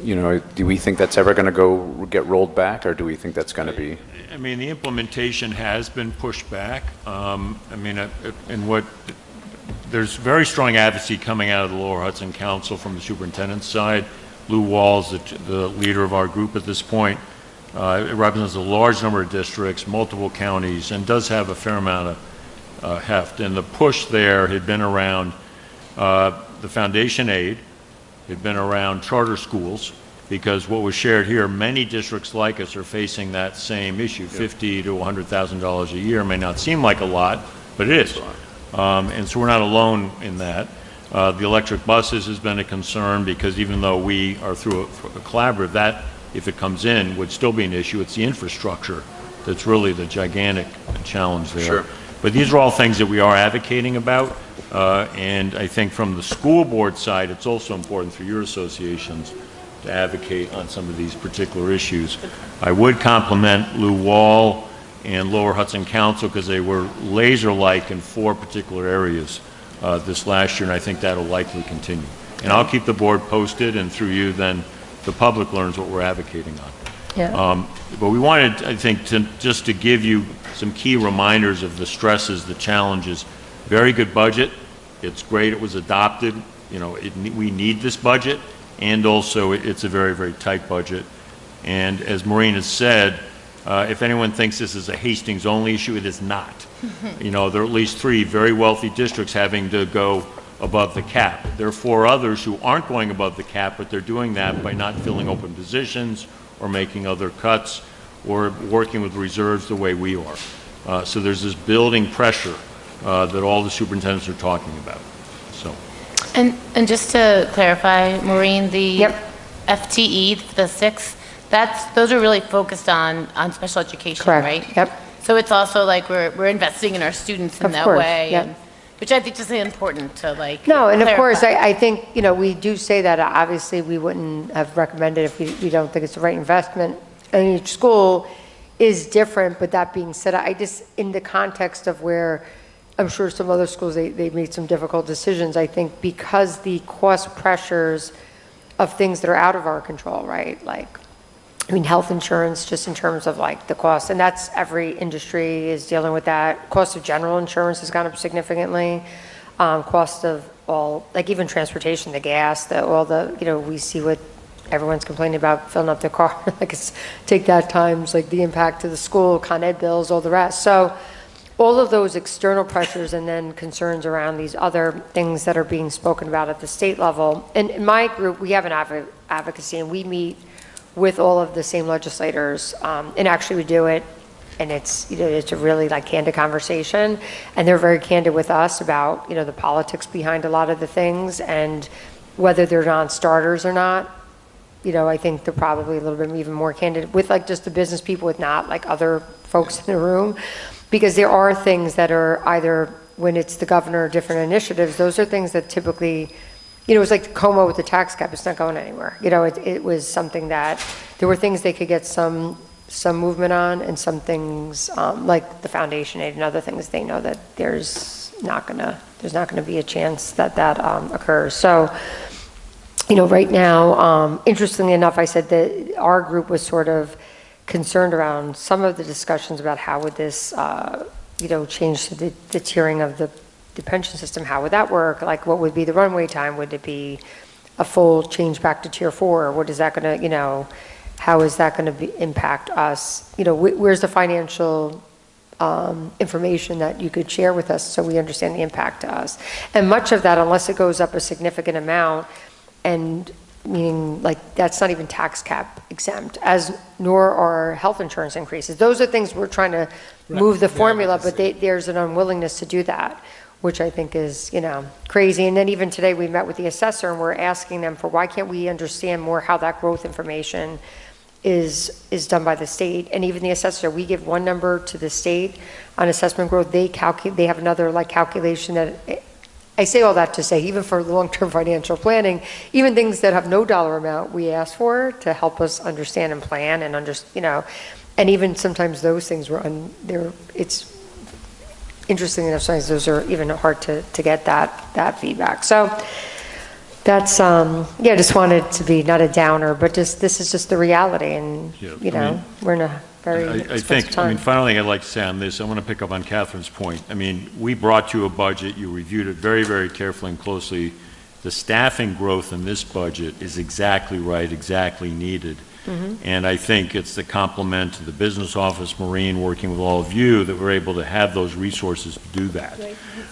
do we think that's ever going to get rolled back, or do we think that's going to be? I mean, the implementation has been pushed back. There's very strong advocacy coming out of the Lower Hudson Council from the superintendent's side. Lou Wall's the leader of our group at this point. It represents a large number of districts, multiple counties, and does have a fair amount of heft. And the push there had been around the foundation aid, had been around charter schools, because what was shared here, many districts like us are facing that same issue. $50,000 to $100,000 a year may not seem like a lot, but it is. And so we're not alone in that. The electric buses has been a concern, because even though we are through a collaborative, that, if it comes in, would still be an issue. It's the infrastructure that's really the gigantic challenge there. Sure. But these are all things that we are advocating about. And I think from the school board side, it's also important for your associations to advocate on some of these particular issues. I would compliment Lou Wall and Lower Hudson Council, because they were laser-like in 4 particular areas this last year, and I think that'll likely continue. And I'll keep the board posted, and through you, then the public learns what we're advocating on. Yeah. But we wanted, I think, just to give you some key reminders of the stresses, the challenges. Very good budget. It's great it was adopted. We need this budget. And also, it's a very, very tight budget. And as Maureen has said, if anyone thinks this is a Hastings-only issue, it is not. There are at least 3 very wealthy districts having to go above the cap. There are 4 others who aren't going above the cap, but they're doing that by not filling open positions or making other cuts or working with reserves the way we are. So there's this building pressure that all the superintendents are talking about. So. And just to clarify, Maureen, the Yep. FTE, the 6, those are really focused on special education, Correct. right? Yep. So it's also like we're investing in our students in Of that course, way, yep. which I think is important to like. No, and of course, clarify. I think, we do say that obviously we wouldn't have recommended if we don't think it's the right investment. And each school is different, but that being said, I just, in the context of where I'm sure some other schools, they made some difficult decisions, I think because the cost pressures of things that are out of our control, right? Like, health insurance, just in terms of like the cost, and that's every industry is dealing with that. Cost of general insurance has gone up significantly. Cost of all, like even transportation, the gas, all the, we see what everyone's complaining about filling up their car. Like take that times like the impact to the school, Con Ed bills, all the rest. So all of those external pressures and then concerns around these other things that are being spoken about at the state level. And in my group, we have an advocacy and we meet with all of the same legislators, and actually we do it, and it's it's a really like candid conversation, and they're very candid with us about the politics behind a lot of the things and whether they're non-starters or not. I think they're probably a little bit even more candid with like just the business people, with not like other folks in the room, because there are things that are either when it's the governor or different initiatives, those are things that typically. It's like Como with the tax cap, it's not going anywhere. It was something that, there were things they could get some movement on, and some things, like the foundation aid and other things, they know that there's not gonna be a chance that occurs. So, right now, interestingly enough, I said that our group was sort of concerned around some of the discussions about how would this, change the tiering of the pension system. How would that work? Like, what would be the runway time? Would it be a full change back to tier 4? What is that going to, how is that going to impact us? Where's the financial information that you could share with us so we understand the impact to us? And much of that, unless it goes up a significant amount, and meaning like that's not even tax cap exempt, as nor are health insurance increases. Those are things we're trying to move the formula, but there's an unwillingness to do that, which I think is, crazy. And then even today we met with the assessor and we're asking them for why can't we understand more how that growth information is done by the state. And even the assessor, we give one number to the state on assessment growth. They have another like calculation that, I say all that to say, even for long-term financial planning, even things that have no dollar amount we ask for to help us understand and plan and and even sometimes those things it's interesting enough, sometimes those are even hard to get that feedback. So that's, just wanted to be not a downer, but this is just the reality. And, we're in a very expensive time. Final thing I'd like to say on this, I want to pick up on Catherine's point. We brought you a budget, you reviewed it very, very carefully and closely. The staffing growth in this budget is exactly right, exactly needed. And I think it's the compliment to the business office, Maureen, working with all of you, that we're able to have those resources to do that.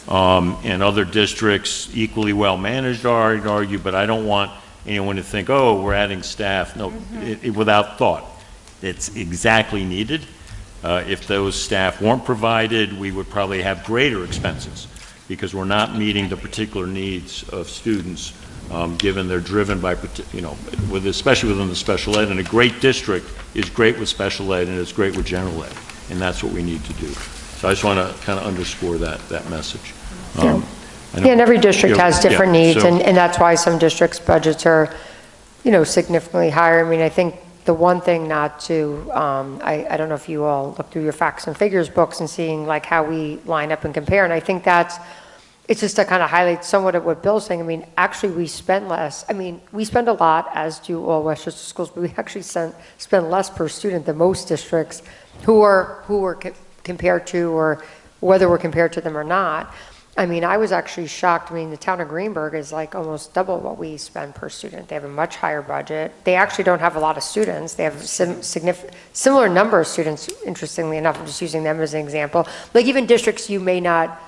And other districts, equally well managed, I'd argue, but I don't want anyone to think, oh, we're adding staff. No, without thought. It's exactly needed. If those staff weren't provided, we would probably have greater expenses because we're not meeting the particular needs of students, given they're driven by, especially within the special ed. And a great district is great with special ed and it's great with general ed. And that's what we need to do. So I just want to kind of underscore that message. And every district has different needs, and that's why some districts' budgets are, significantly higher. I think the one thing not to, I don't know if you all look through your facts and figures books and seeing like how we line up and compare, and I think it's just to kind of highlight somewhat of what Bill's saying. Actually we spend less. We spend a lot, as do all Westchester schools, but we actually spend less per student than most districts who are compared to, or whether we're compared to them or not. I was actually shocked. The town of Greenberg is like almost double what we spend per student. They have a much higher budget. They actually don't have a lot of students. They have a similar number of students, interestingly enough. I'm just using them as an example. Like even districts you may not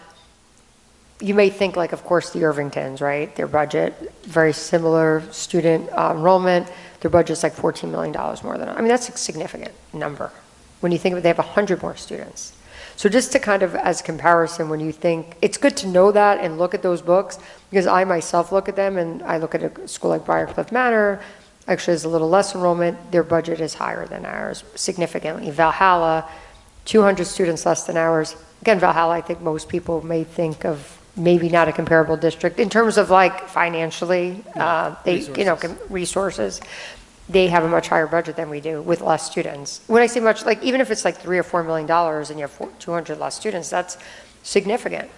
you may think like, of course, the Irvingtons, right? Their budget, very similar student enrollment. Their budget's like $14 million more than, I mean, that's a significant number. When you think of it, they have 100 more students. So just to kind of, as comparison, when you think, it's good to know that and look at those books, because I myself look at them, and I look at a school like Briarcliff Manor, actually has a little less enrollment, their budget is higher than ours, significantly. Valhalla, 200 students less than ours. Again, Valhalla, I think most people may think of maybe not a comparable district in terms of like financially, resources. They have a much higher budget than we do with less students. When I say much, like even if it's like $3 or $4 million and you have 200 less students, that's significant.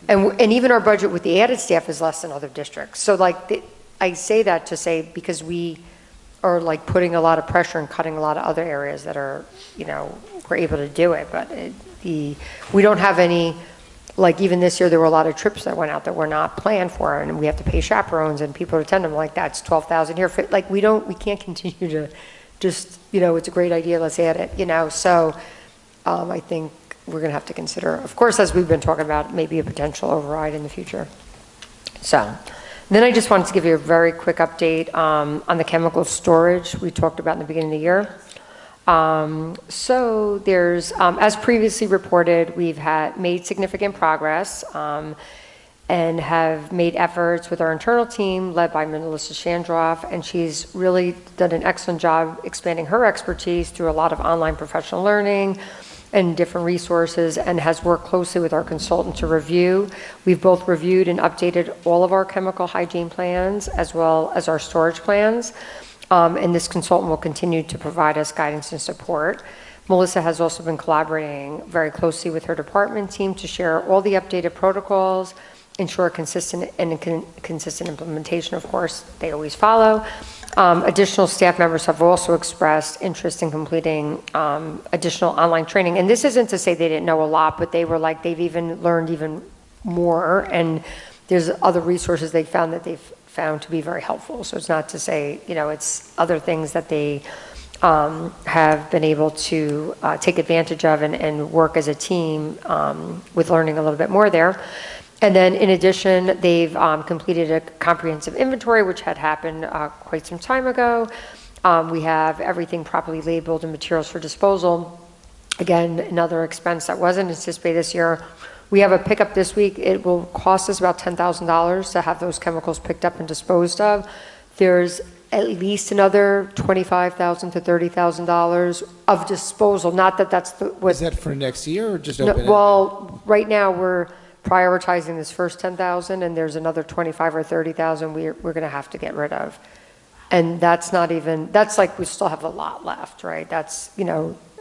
And even our budget with the added staff is less than other districts. So like I say that to say, because we are like putting a lot of pressure and cutting a lot of other areas that are, we're able to do it, but we don't have any, like even this year there were a lot of trips that went out that were not planned for, and we have to pay chaperones and people to attend them, like that's $12,000 here. Like we can't continue to just, it's a great idea, let's add it, so I think we're gonna have to consider, of course, as we've been talking about, maybe a potential override in the future. So, then I just wanted to give you a very quick update on the chemical storage we talked about in the beginning of the year. So there's, as previously reported, we've made significant progress and have made efforts with our internal team led by Melissa Chandroff, and she's really done an excellent job expanding her expertise through a lot of online professional learning and different resources, and has worked closely with our consultant to review. We've both reviewed and updated all of our chemical hygiene plans as well as our storage plans. And this consultant will continue to provide us guidance and support. Melissa has also been collaborating very closely with her department team to share all the updated protocols, ensure consistent implementation, of course, they always follow. Additional staff members have also expressed interest in completing additional online training. And this isn't to say they didn't know a lot, but they were like, they've even learned even more. And there's other resources they found that they've found to be very helpful. So it's not to say, it's other things that they have been able to take advantage of and work as a team with learning a little bit more there. And then in addition, they've completed a comprehensive inventory, which had happened quite some time ago. We have everything properly labeled and materials for disposal. Again, another expense that wasn't anticipated this year. We have a pickup this week. It will cost us about $10,000 to have those chemicals picked up and disposed of. There's at least another $25,000 to $30,000 of disposal. Not that that's Is that for next year or just open? Well, right now we're prioritizing this first 10,000, and there's another 25 or 30,000 we're going to have to get rid of. And that's not even, that's like we still have a lot left, right? That's,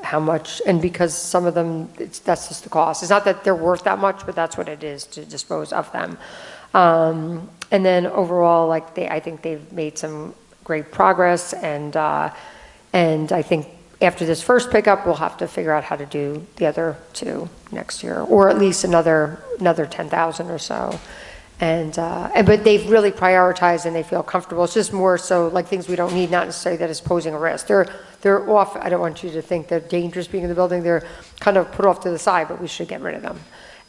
how much, and because some of them, that's just the cost. It's not that they're worth that much, but that's what it is to dispose of them. And then overall, I think they've made some great progress, and I think after this first pickup, we'll have to figure out how to do the other two next year, or at least another 10,000 or so. But they've really prioritized and they feel comfortable. It's just more so like things we don't need, not necessarily that it's posing a risk. They're off. I don't want you to think they're dangerous being in the building. They're kind of put off to the side, but we should get rid of them.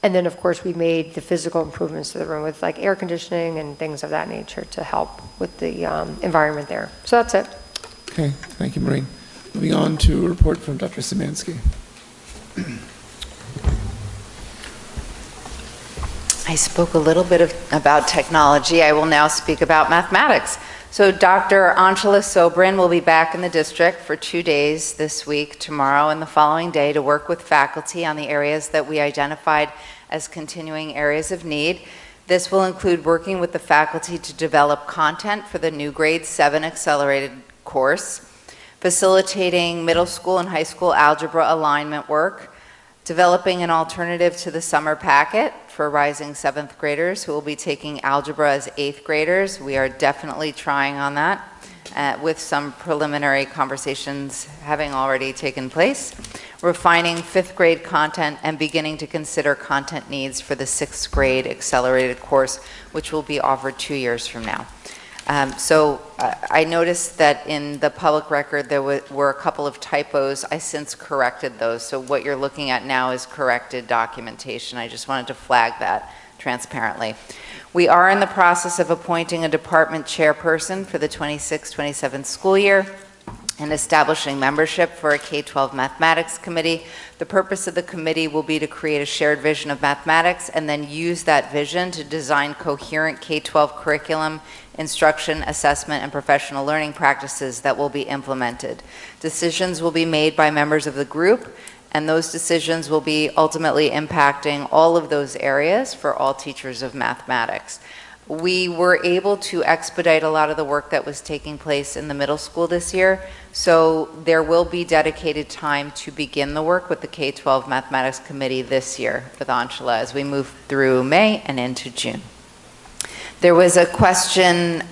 And then of course we made the physical improvements to the room with like air conditioning and things of that nature to help with the environment there. So that's it. Okay, thank you, Maureen. Moving on to a report from Dr. Szymanski. I spoke a little bit about technology. I will now speak about mathematics. So Dr. Angela Sobrin will be back in the district for 2 days this week, tomorrow and the following day, to work with faculty on the areas that we identified as continuing areas of need. This will include working with the faculty to develop content for the new grade 7 accelerated course, facilitating middle school and high school algebra alignment work, developing an alternative to the summer packet for rising 7th graders who will be taking algebra as 8th graders. We are definitely trying on that with some preliminary conversations having already taken place. Refining 5th grade content and beginning to consider content needs for the 6th grade accelerated course, which will be offered 2 years from now. I noticed that in the public record there were a couple of typos. I since corrected those. So what you're looking at now is corrected documentation. I just wanted to flag that transparently. We are in the process of appointing a department chairperson for the 26-27 school year and establishing membership for a K-12 mathematics committee. The purpose of the committee will be to create a shared vision of mathematics and then use that vision to design coherent K-12 curriculum, instruction, assessment, and professional learning practices that will be implemented. Decisions will be made by members of the group, and those decisions will be ultimately impacting all of those areas for all teachers of mathematics. We were able to expedite a lot of the work that was taking place in the middle school this year, so there will be dedicated time to begin the work with the K-12 Mathematics Committee this year with Anshala as we move through May and into June. There was a question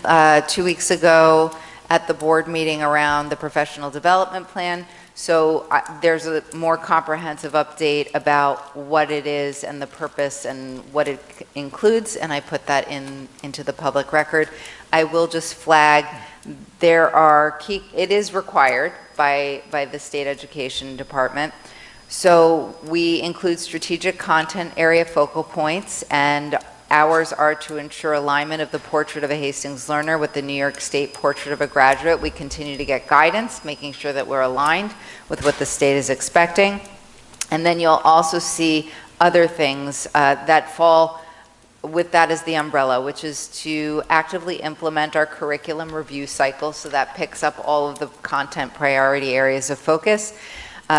2 weeks ago at the board meeting around the professional development plan. So there's a more comprehensive update about what it is and the purpose and what it includes, and I put that into the public record. I will just flag there are it is required by the state education department. So we include strategic content area focal points, and ours are to ensure alignment of the portrait of a Hastings learner with the New York State portrait of a graduate. We continue to get guidance, making sure that we're aligned with what the state is expecting. And then you'll also see other things that fall with that as the umbrella, which is to actively implement our curriculum review cycle, so that picks up all of the content priority areas of focus,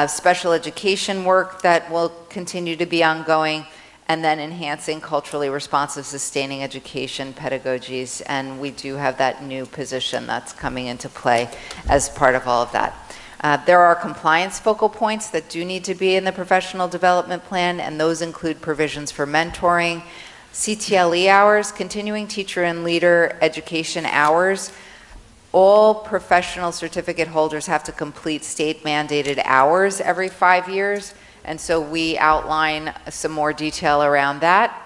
special education work that will continue to be ongoing, and then enhancing culturally responsive, sustaining education pedagogies. And we do have that new position that's coming into play as part of all of that. There are compliance focal points that do need to be in the professional development plan, and those include provisions for mentoring, CTLE hours, continuing teacher and leader education hours. All professional certificate holders have to complete state mandated hours every 5 years. And so we outline some more detail around that.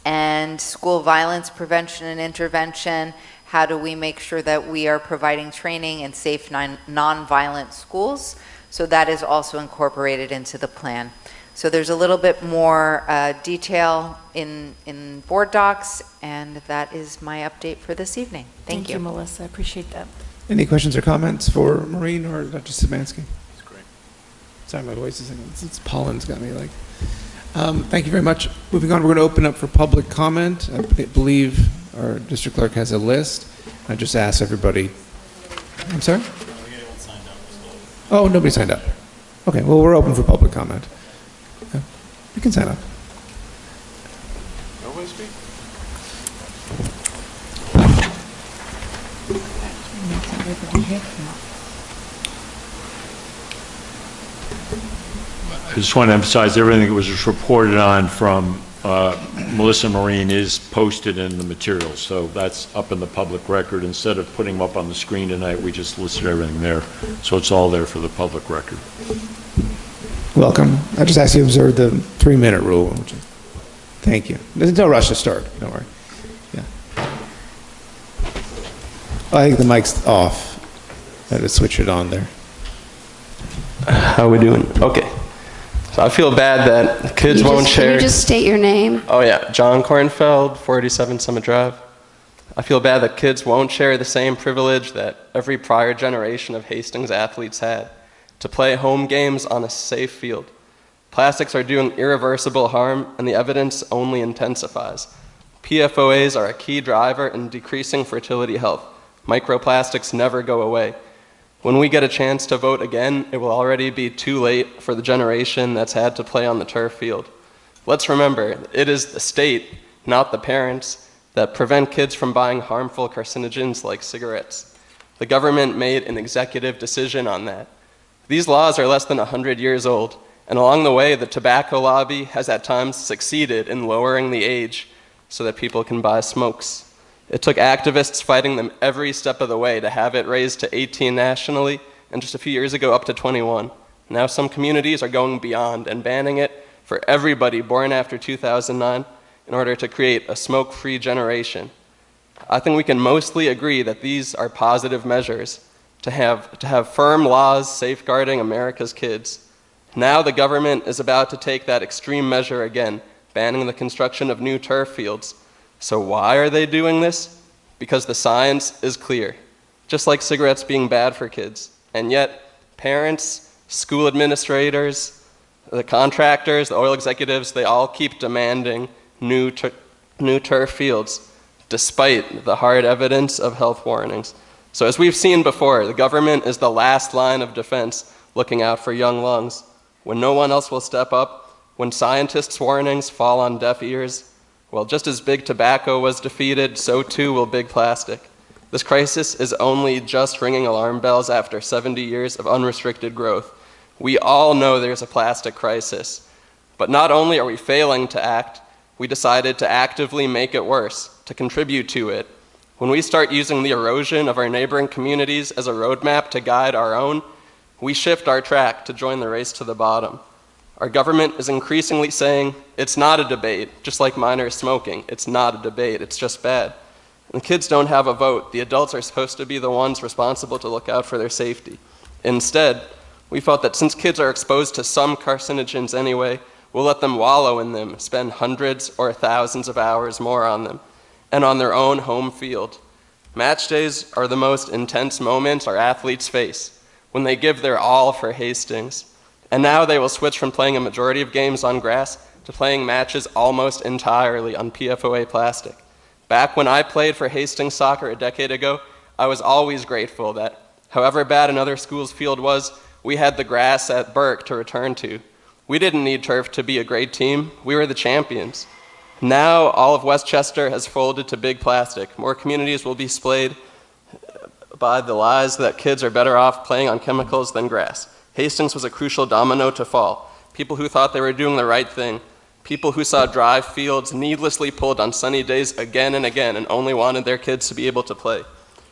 And school violence prevention and intervention, how do we make sure that we are providing training in safe non-violent schools? So that is also incorporated into the plan. So there's a little bit more detail in board docs, and that is my update for this evening. Thank you. Melissa. I appreciate that. Any questions or comments for Maureen or Dr. Szymanski? Sorry, my voice is, it's pollen's got me like. Thank you very much. Moving on, we're going to open up for public comment. I believe our district clerk has a list. I just asked everybody. I'm sorry? Oh, nobody signed up. Okay, well, we're open for public comment. You can sign up. Nobody speak? I just want to emphasize everything that was just reported on from Melissa Marine is posted in the materials, so that's up in the public record. Instead of putting them up on the screen tonight, we just listed everything there, so it's all there for the public record. Welcome. I just asked you to observe the 3-minute rule. Thank you. There's no rush to start. Don't worry. Yeah. I think the mic's off. I had to switch it on there. How we doing? Okay. So I feel bad that kids won't share. Can you just state your name? Oh yeah, John Kornfeld, 487 Summit Drive. I feel bad that kids won't share the same privilege that every prior generation of Hastings athletes had, to play home games on a safe field. Plastics are doing irreversible harm, and the evidence only intensifies. PFOAs are a key driver in decreasing fertility health. Microplastics never go away. When we get a chance to vote again, it will already be too late for the generation that's had to play on the turf field. Let's remember, it is the state, not the parents, that prevent kids from buying harmful carcinogens like cigarettes. The government made an executive decision on that. These laws are less than 100 years old, and along the way, the tobacco lobby has at times succeeded in lowering the age so that people can buy smokes. It took activists fighting them every step of the way to have it raised to 18 nationally, and just a few years ago up to 21. Now some communities are going beyond and banning it for everybody born after 2009 in order to create a smoke-free generation. I think we can mostly agree that these are positive measures to have firm laws safeguarding America's kids. Now the government is about to take that extreme measure again, banning the construction of new turf fields. So why are they doing this? Because the science is clear, just like cigarettes being bad for kids. And yet, parents, school administrators, the contractors, the oil executives, they all keep demanding new turf fields, despite the hard evidence of health warnings. So as we've seen before, the government is the last line of defense looking out for young lungs. When no one else will step up, when scientists' warnings fall on deaf ears, well, just as big tobacco was defeated, so too will big plastic. This crisis is only just ringing alarm bells after 70 years of unrestricted growth. We all know there's a plastic crisis. But not only are we failing to act, we decided to actively make it worse, to contribute to it. When we start using the erosion of our neighboring communities as a roadmap to guide our own, we shift our track to join the race to the bottom. Our government is increasingly saying, it's not a debate, just like minors smoking. It's not a debate, it's just bad. And kids don't have a vote. The adults are supposed to be the ones responsible to look out for their safety. Instead, we felt that since kids are exposed to some carcinogens anyway, we'll let them wallow in them, spend hundreds or thousands of hours more on them, and on their own home field. Match days are the most intense moments our athletes face, when they give their all for Hastings. And now they will switch from playing a majority of games on grass to playing matches almost entirely on PFOA plastic. Back when I played for Hastings soccer a decade ago, I was always grateful that, however bad another school's field was, we had the grass at Burke to return to. We didn't need turf to be a great team. We were the champions. Now all of Westchester has folded to big plastic. More communities will be splayed by the lies that kids are better off playing on chemicals than grass. Hastings was a crucial domino to fall. People who thought they were doing the right thing. People who saw dry fields needlessly pulled on sunny days again and again and only wanted their kids to be able to play.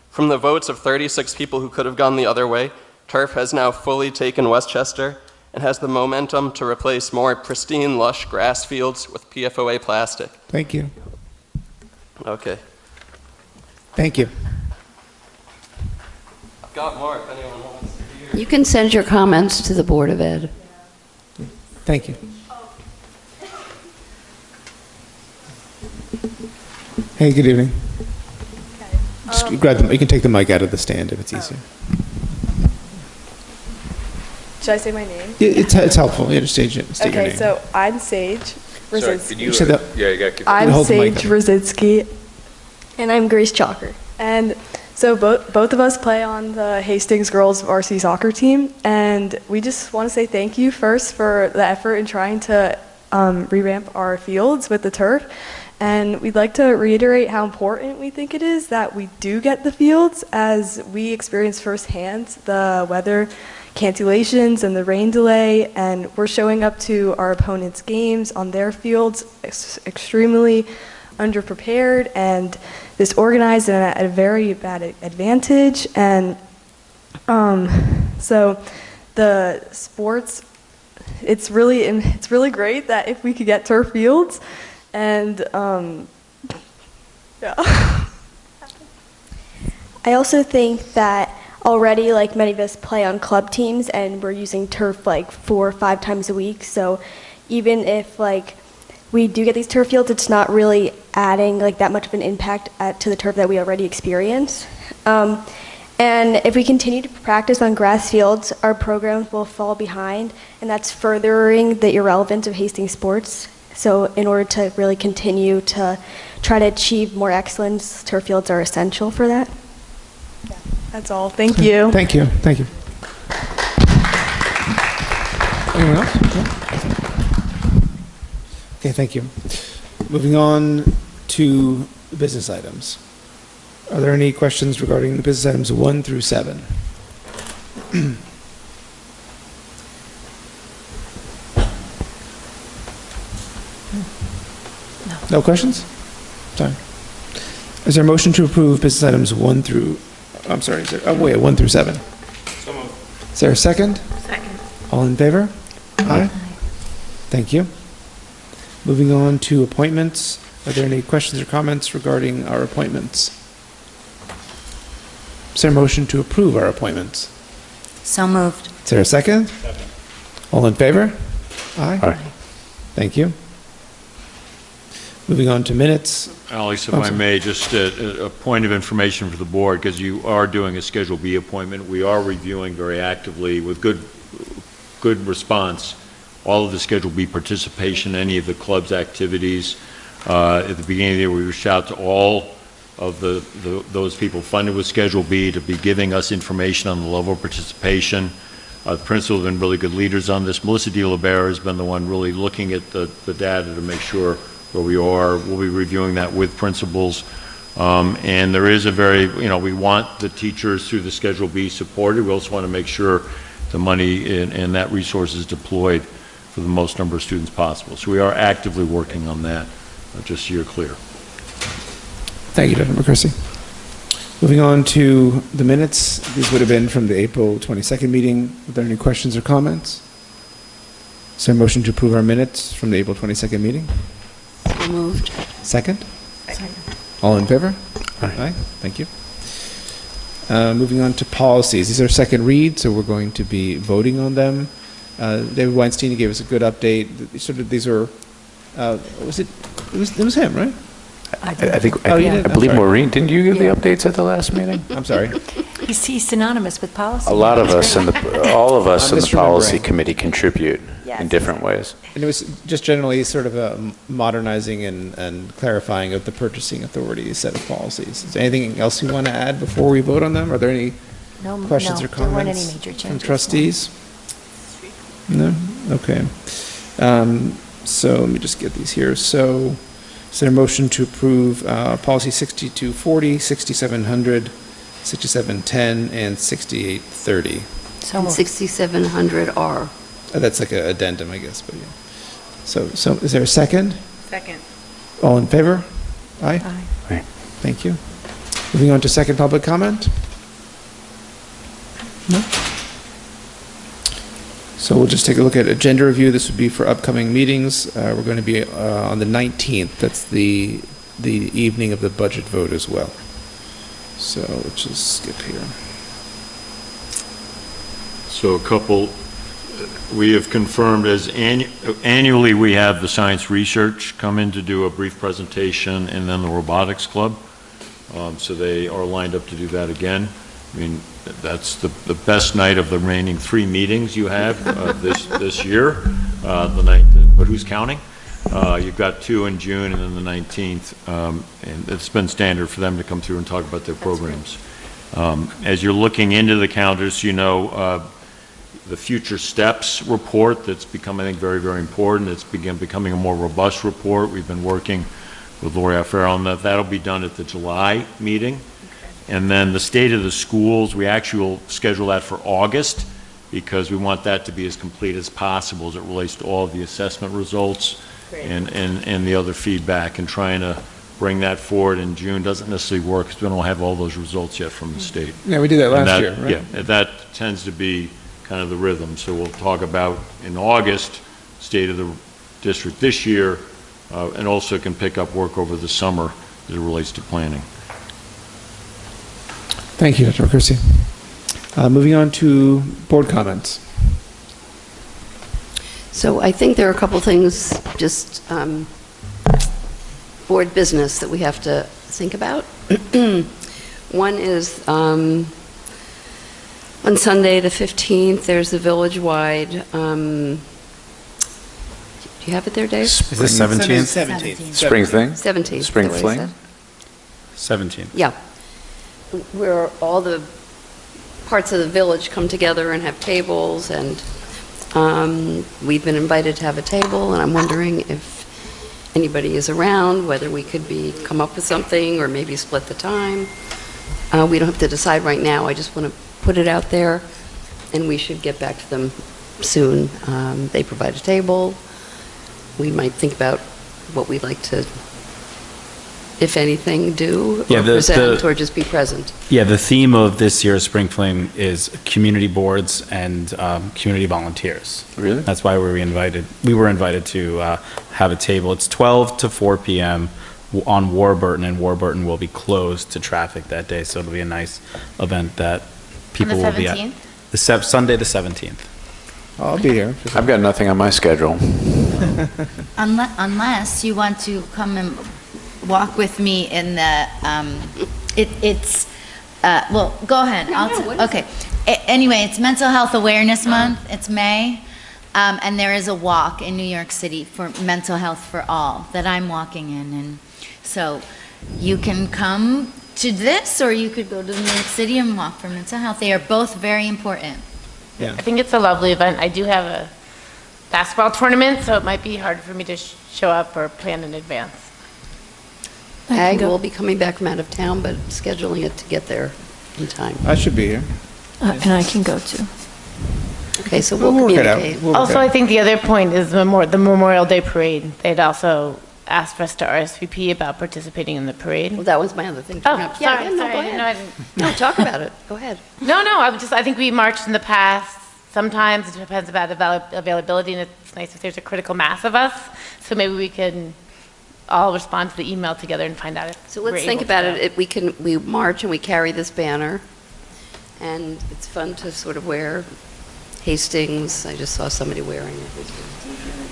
From the votes of 36 people who could have gone the other way, turf has now fully taken Westchester and has the momentum to replace more pristine, lush grass fields with PFOA plastic. Thank you. Okay. Thank you. I've got more if anyone wants to hear. You can send your comments to the Board of Ed. Thank you. Hey, good evening. Just grab them. You can take the mic out of the stand if it's easier. Should I say my name? Yeah, it's helpful. Yeah, just state your name. Okay, so I'm Sage Sorry, Rositsky. can you, Say that. yeah, you got to keep I'm Hold the mic Sage up. Rositsky, And I'm Grace Chalker. and so both of us play on the Hastings girls varsity soccer team, and we just want to say thank you first for the effort in trying to revamp our fields with the turf. And we'd like to reiterate how important we think it is that we do get the fields, as we experienced firsthand the weather cancellations and the rain delay, and we're showing up to our opponents' games on their fields extremely underprepared and disorganized and at a very bad advantage. And so the sports, it's really great that if we could get turf fields. And yeah. I also think that already, like, many of us play on club teams and we're using turf like 4 or 5 times a week. So even if like we do get these turf fields, it's not really adding like that much of an impact to the turf that we already experience. And if we continue to practice on grass fields, our programs will fall behind, and that's furthering the irrelevance of Hastings sports. So in order to really continue to try to achieve more excellence, turf fields are essential for that. Yeah, that's all. Thank you. Thank you. Thank you. Anyone else? No? Okay, thank you. Moving on to business items. Are there any questions regarding the business items 1 through 7? No questions? Sorry. Is there a motion to approve business items 1 through, I'm sorry, 1 through 7? So moved. Is there a second? Second. All in favor? Aye. Thank you. Moving on to appointments. Are there any questions or comments regarding our appointments? Is there a motion to approve our appointments? So moved. Is there a second? Second. All in favor? Aye. Aye. Thank you. Moving on to minutes. Alex, if Oh, I sorry. may, just a point of information for the board, because you are doing a Schedule B appointment. We are reviewing very actively with good response all of the Schedule B participation, any of the club's activities. At the beginning of the year, we reached out to all of those people funded with Schedule B to be giving us information on the level of participation. The principals have been really good leaders on this. Melissa De Libera has been the one really looking at the data to make sure where we are. We'll be reviewing that with principals. And there is a very, we want the teachers through the Schedule B supported. We also want to make sure the money and that resource is deployed for the most number of students possible. So we are actively working on that, just so you're clear. Thank you, Dr. McCarthy. Moving on to the minutes. These would have been from the April 22nd meeting. Are there any questions or comments? Is there a motion to approve our minutes from the April 22nd meeting? So moved. Second? All in favor? Aye. Thank you. Moving on to policies. These are second reads, so we're going to be voting on them. David Weinstein gave us a good update. Sort of these are, it was him, right? I Oh, you did? I'm believe sorry. Maureen, didn't you give the updates at the last meeting? I'm sorry. He's synonymous with policy. A lot of us all of us I'm in the just policy remembering. committee contribute Yes. in different ways. And it was just generally sort of a modernizing and clarifying of the purchasing authority set of policies. Is there anything else you want to add before we vote on them? Are there any questions or comments? There weren't any major changes. From trustees? No? Okay. So let me just get these here. So is there a motion to approve policy 6240, 6700, 6710, and 6830? So And moved. 6700R. That's like an addendum, I guess, but yeah. So is there a second? Second. All in favor? Aye? Aye. Thank you. Moving on to second public comment? No? So we'll just take a look at agenda review. This would be for upcoming meetings. We're going to be on the 19th. That's the evening of the budget vote as well. So let's just skip here. So we have confirmed as annually we have the science research come in to do a brief presentation, and then the robotics club. So they are lined up to do that again. I mean, that's the best night of the remaining 3 meetings you have this year. The night, but who's counting? You've got 2 in June and then the 19th, and it's been standard for them to come through and talk about their programs. As you're looking into the calendars, the Future Steps report that's become, I think, very, very important. It's becoming a more robust report. We've been working with Lori Farrell on that. That'll be done at the July meeting. And then the state of the schools, we actually will schedule that for August because we want that to be as complete as possible as it relates to all of the assessment results and the other feedback, and trying to bring that forward in June doesn't necessarily work because we don't have all those results yet from the state. Yeah, we did that And last year, right? Yeah, that tends to be kind of the rhythm. So we'll talk about in August, state of the district this year, and also can pick up work over the summer as it relates to planning. Thank you, Dr. McCarthy. Moving on to board comments. So I think there are a couple things, just board business that we have to think about. One is on Sunday, the 15th, there's the village-wide, do you have it there, Dave? Is this 17th? 17th. Spring thing? 17th. is Spring that what he fling? said? 17th. Yeah. Where all the parts of the village come together and have tables, and we've been invited to have a table, and I'm wondering if anybody is around, whether we could come up with something or maybe split the time. We don't have to decide right now. I just want to put it out there, and we should get back to them soon. They provide a table. We might think about what we'd like to, if anything, do, or present, or just be present. Yeah, the theme of this year's Spring Fling is community boards and community volunteers. Really? That's why we were invited to have a table. It's 12 to 4 p.m. on Warburton, and Warburton will be closed to traffic that day, so it'll be a nice event that people will be at. On the 17th? Sunday the 17th. I'll be here. I've got nothing on my schedule. Unless you want to come and walk with me in the, well, go ahead. Okay. Anyway, it's Mental Health Awareness Month. It's May. And there is a walk in New York City for Mental Health for All that I'm walking in. And so you can come to this, or you could go to New York City and walk for mental health. They are both very important. Yeah. I think it's a lovely event. I do have a basketball tournament, so it might be hard for me to show up or plan in advance. I will be coming back from out of town, but scheduling it to get there in time. I should be here. And I can go too. Okay, so we'll work it out. communicate. Also, I think the other point is the Memorial Day Parade. They'd also asked for us to RSVP about participating in the parade. Well, that was my other thing. Oh, Yeah, sorry, no, sorry. go I didn't know ahead. I didn't. No, talk about it. Go ahead. No, I think we marched in the past. Sometimes it depends about availability, and it's nice if there's a critical mass of us. So maybe we can all respond to the email together and find out if So we're let's think able to about go. it. We march and we carry this banner, and it's fun to sort of wear Hastings. I just saw somebody wearing it.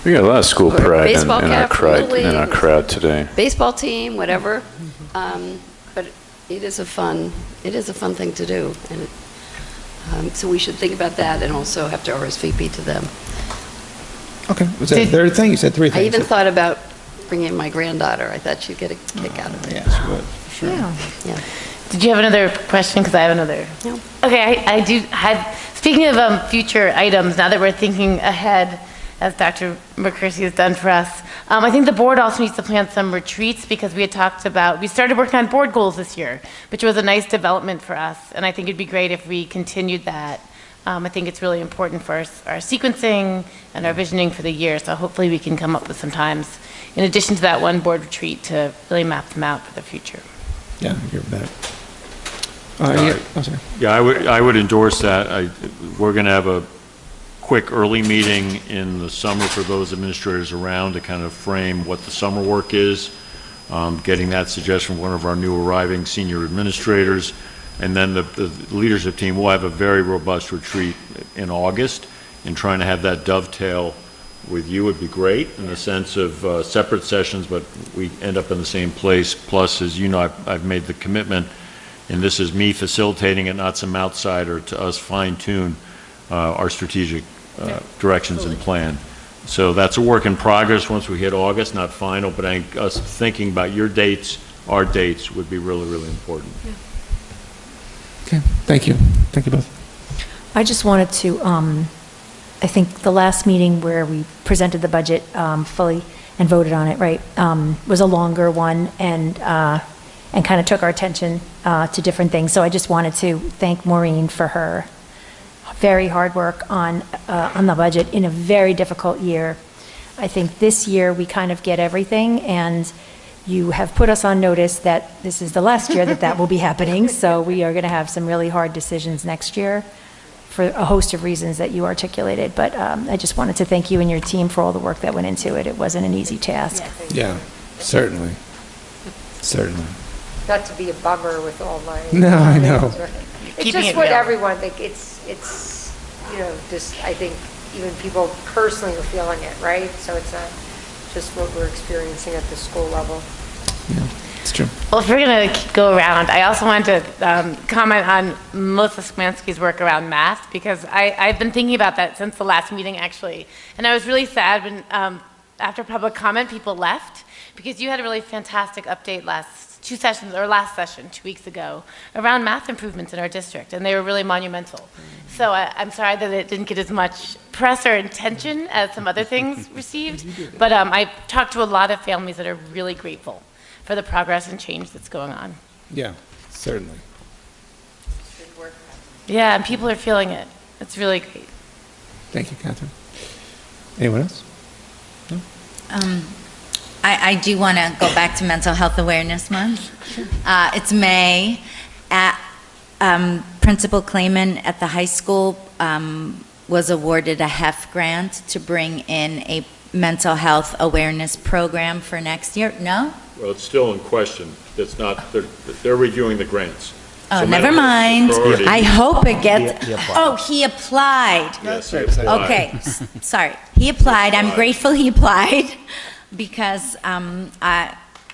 We got a lot of school Or pride baseball in our cap, Little League. crowd today. Baseball team, whatever. But it is a fun thing to do, and so we should think about that and also have to RSVP to them. Okay, was that a third thing? You said three I things. even thought about bringing my granddaughter. I thought she'd get a kick out of it. Yeah, she would, sure. Yeah. Did you have another question? Because I have another. No. Okay, I do. Speaking of future items, now that we're thinking ahead, as Dr. McCursey has done for us, I think the board also needs to plan some retreats, because we had talked about, we started working on board goals this year, which was a nice development for us, and I think it'd be great if we continued that. I think it's really important for our sequencing and our visioning for the year, so hopefully we can come up with some times, in addition to that one board retreat, to really map them out for the future. Yeah, I hear that. Sorry. Yeah, I would endorse that. We're going to have a quick early meeting in the summer for those administrators around to kind of frame what the summer work is, getting that suggestion from one of our new arriving senior administrators, and then the leadership team will have a very robust retreat in August, and trying to have that dovetail with you would be great in the sense of separate sessions, but we end up in the same place. Plus, as you know, I've made the commitment, and this is me facilitating it, not some outsider, to us fine-tune our strategic directions and plan. So that's a work in progress once we hit August, not final, but I think us thinking about your dates, our dates, would be really, really important. Yeah. Okay, thank you. Thank you both. I just wanted to, I think the last meeting where we presented the budget fully and voted on it, right, was a longer one, and kind of took our attention to different things. So I just wanted to thank Maureen for her very hard work on the budget in a very difficult year. I think this year we kind of get everything, and you have put us on notice that this is the last year that will be happening. So we are going to have some really hard decisions next year for a host of reasons that you articulated. But I just wanted to thank you and your team for all the work that went into it. It wasn't an easy task. Yeah, certainly. Certainly. Not to be a bummer with all my. No, I know. It's Keeping just it what real. everyone, it's, just, I think even people personally are feeling it, right? So it's just what we're experiencing at the school level. Yeah, it's true. Well, if we're going to go around, I also wanted to comment on Melissa Sklansky's work around math, because I've been thinking about that since the last meeting, actually. And I was really sad when, after public comment, people left, because you had a really fantastic update last session, 2 weeks ago, around math improvements in our district, and they were really monumental. So I'm sorry that it didn't get as much press or attention as some other things received, but I talked to a lot of families that are really grateful for the progress and change that's going on. Yeah, certainly. Yeah, and people are feeling it. It's really great. Thank you, Catherine. Anyone else? No? I do want to go back to Mental Health Awareness Month. It's May. Principal Clayman at the high school was awarded a HEF grant to bring in a mental health awareness program for next year. No? Well, it's still in question. It's not, they're reviewing the grants. Oh, never mind. Priority. I hope it gets, He applied. oh, he applied. Yes, he applied. Okay, sorry. He applied. I'm grateful he applied because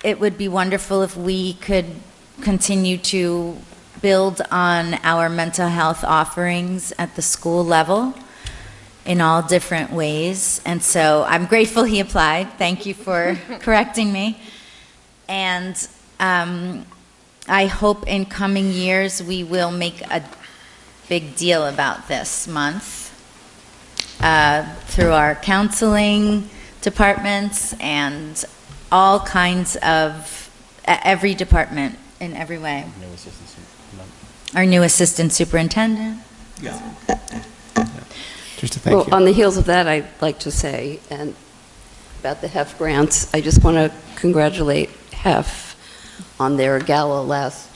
it would be wonderful if we could continue to build on our mental health offerings at the school level in all different ways. And so I'm grateful he applied. Thank you for correcting me. And I hope in coming years we will make a big deal about this month through our counseling departments and all kinds of, every department in every way. Our new assistant superintendent. Just to thank Well, you. on the heels of that, I'd like to say, and about the HEF grants, I just want to congratulate HEF on their gala last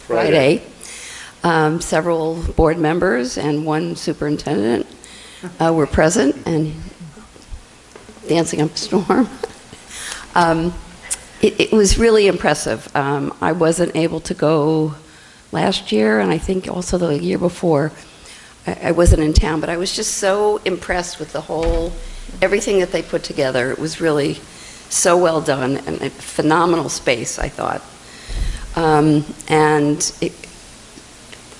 Friday. Several board members and one superintendent were present and dancing up a storm. It was really impressive. I wasn't able to go last year, and I think also the year before. I wasn't in town, but I was just so impressed with the whole, everything that they put together. It was really so well done and a phenomenal space, I thought.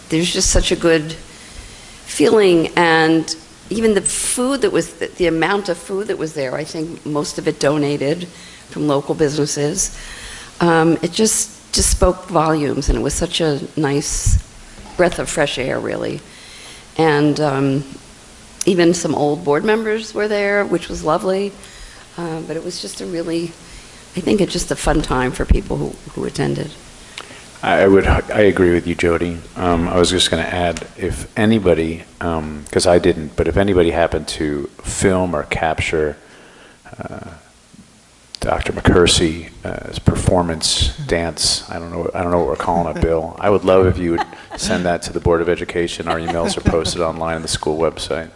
There's just such a good feeling, and even the food that was, the amount of food that was there, I think most of it donated from local businesses. It just spoke volumes, and it was such a nice breath of fresh air, really. And even some old board members were there, which was lovely. But it was just a really, I think it's just a fun time for people who attended. I agree with you, Jody. I was just going to add, if anybody, because I didn't, but if anybody happened to film or capture Dr. McCursey's performance dance, I don't know what we're calling it, Bill. I would love if you would send that to the Board of Education. Our emails are posted online on the school website.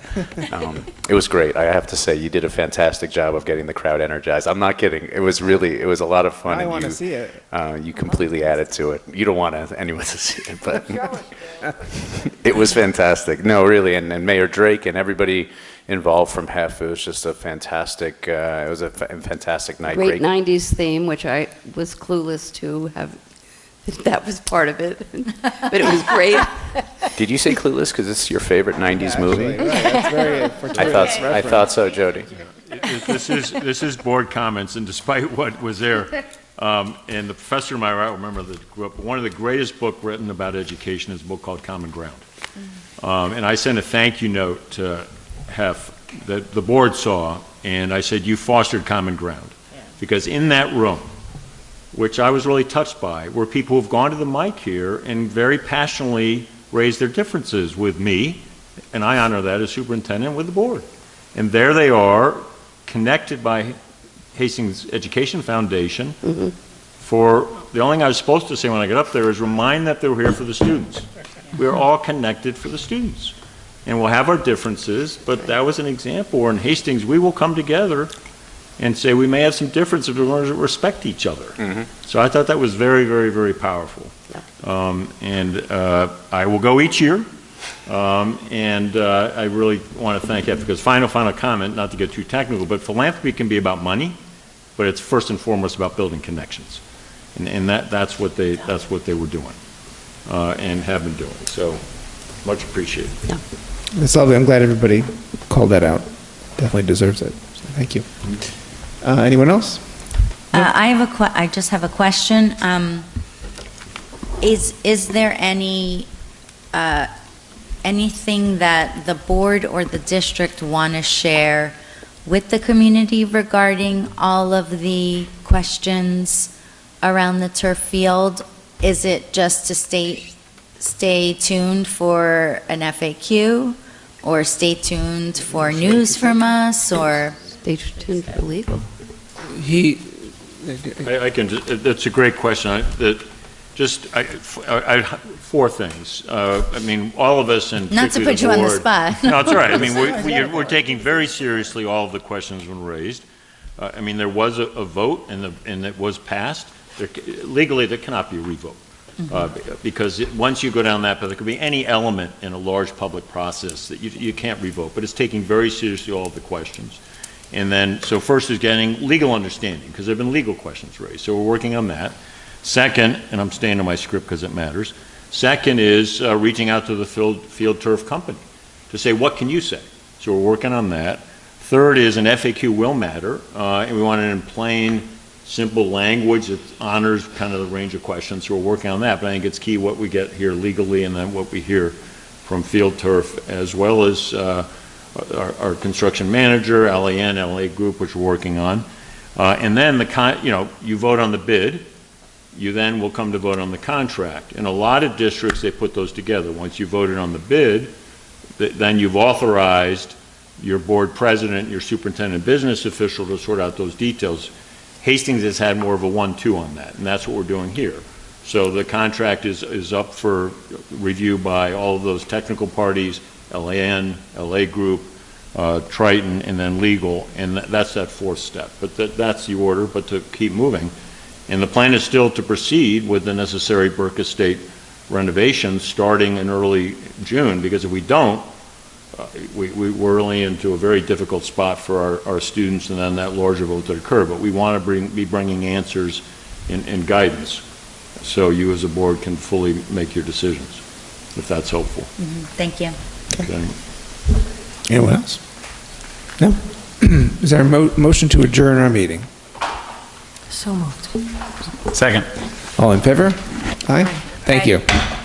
It was great. I have to say, you did a fantastic job of getting the crowd energized. I'm not kidding. It was a lot of fun. I want to see it. You completely added to it. You don't want anyone to see it, but it was fantastic. No, really, and Mayor Drake and everybody involved from HEF. It was just a fantastic. It was a fantastic night. Great 90s theme, which I was clueless to have. That was part of it, but it was great. Did you say Clueless because it's your favorite 90s movie? Right, that's very fortuitous I thought so, Jody. This is board comments, and despite what was there, and the professor in my right, remember that grew up, one of the greatest book written about education is a book called Common Ground. And I sent a thank you note to HEF that the board saw, and I said, you fostered common ground. Because in that room, which I was really touched by, were people who have gone to the mic here and very passionately raised their differences with me, and I honor that as superintendent, with the board. And there they are, connected by Hastings Education Foundation for, the only thing I was supposed to say when I got up there is remind that they were here for the students. We are all connected for the students. And we'll have our differences, but that was an example where in Hastings we will come together and say we may have some differences, but we're going to respect each other. So I thought that was very, very, very powerful. I will go each year, I really want to thank that because final comment, not to get too technical, but philanthropy can be about money, but it's first and foremost about building connections, and that's what they were doing and have been doing. So much appreciated. That's lovely. I'm glad everybody called that out. Definitely deserves it. So thank you. Anyone else? I just have a question. Is there anything that the board or the district want to share with the community regarding all of the questions around the turf field? Is it just to stay tuned for an FAQ, or stay tuned for news from us, or Stay tuned for legal. I can. That's a great question. Four things. I mean, all of us, and not to put you on the spot. No, it's all right. I mean, we're taking very seriously all of the questions when raised. I mean, there was a vote, and it was passed. Legally, there cannot be a revote. Because once you go down that path, there could be any element in a large public process that you can't revoke, but it's taking very seriously all of the questions. And then, so first is getting legal understanding, because there have been legal questions raised, so we're working on that. Second, and I'm staying to my script because it matters, second is reaching out to the field turf company to say, what can you say? So we're working on that. Third is an FAQ will matter, and we want it in plain, simple language that honors kind of the range of questions, so we're working on that. But I think it's key what we get here legally and then what we hear from field turf, as well as our construction manager, LAN, LA Group, which we're working on. And then you vote on the bid, you then will come to vote on the contract. In a lot of districts, they put those together. Once you voted on the bid, then you've authorized your board president, your superintendent business official to sort out those details. Hastings has had more of a 1-2 on that, and that's what we're doing here. So the contract is up for review by all of those technical parties, LAN, LA Group, Triton, and then legal, and that's that fourth step. But that's the order, but to keep moving. And the plan is still to proceed with the necessary Burke Estate renovations starting in early June, because if we don't, we're really into a very difficult spot for our students and then that larger vote that occur. But we want to be bringing answers and guidance so you as a board can fully make your decisions, if that's helpful. Thank you. Okay. Anyone else? No? Is there a motion to adjourn our meeting? So moved. Second. All in favor? Aye. Thank Aye. you.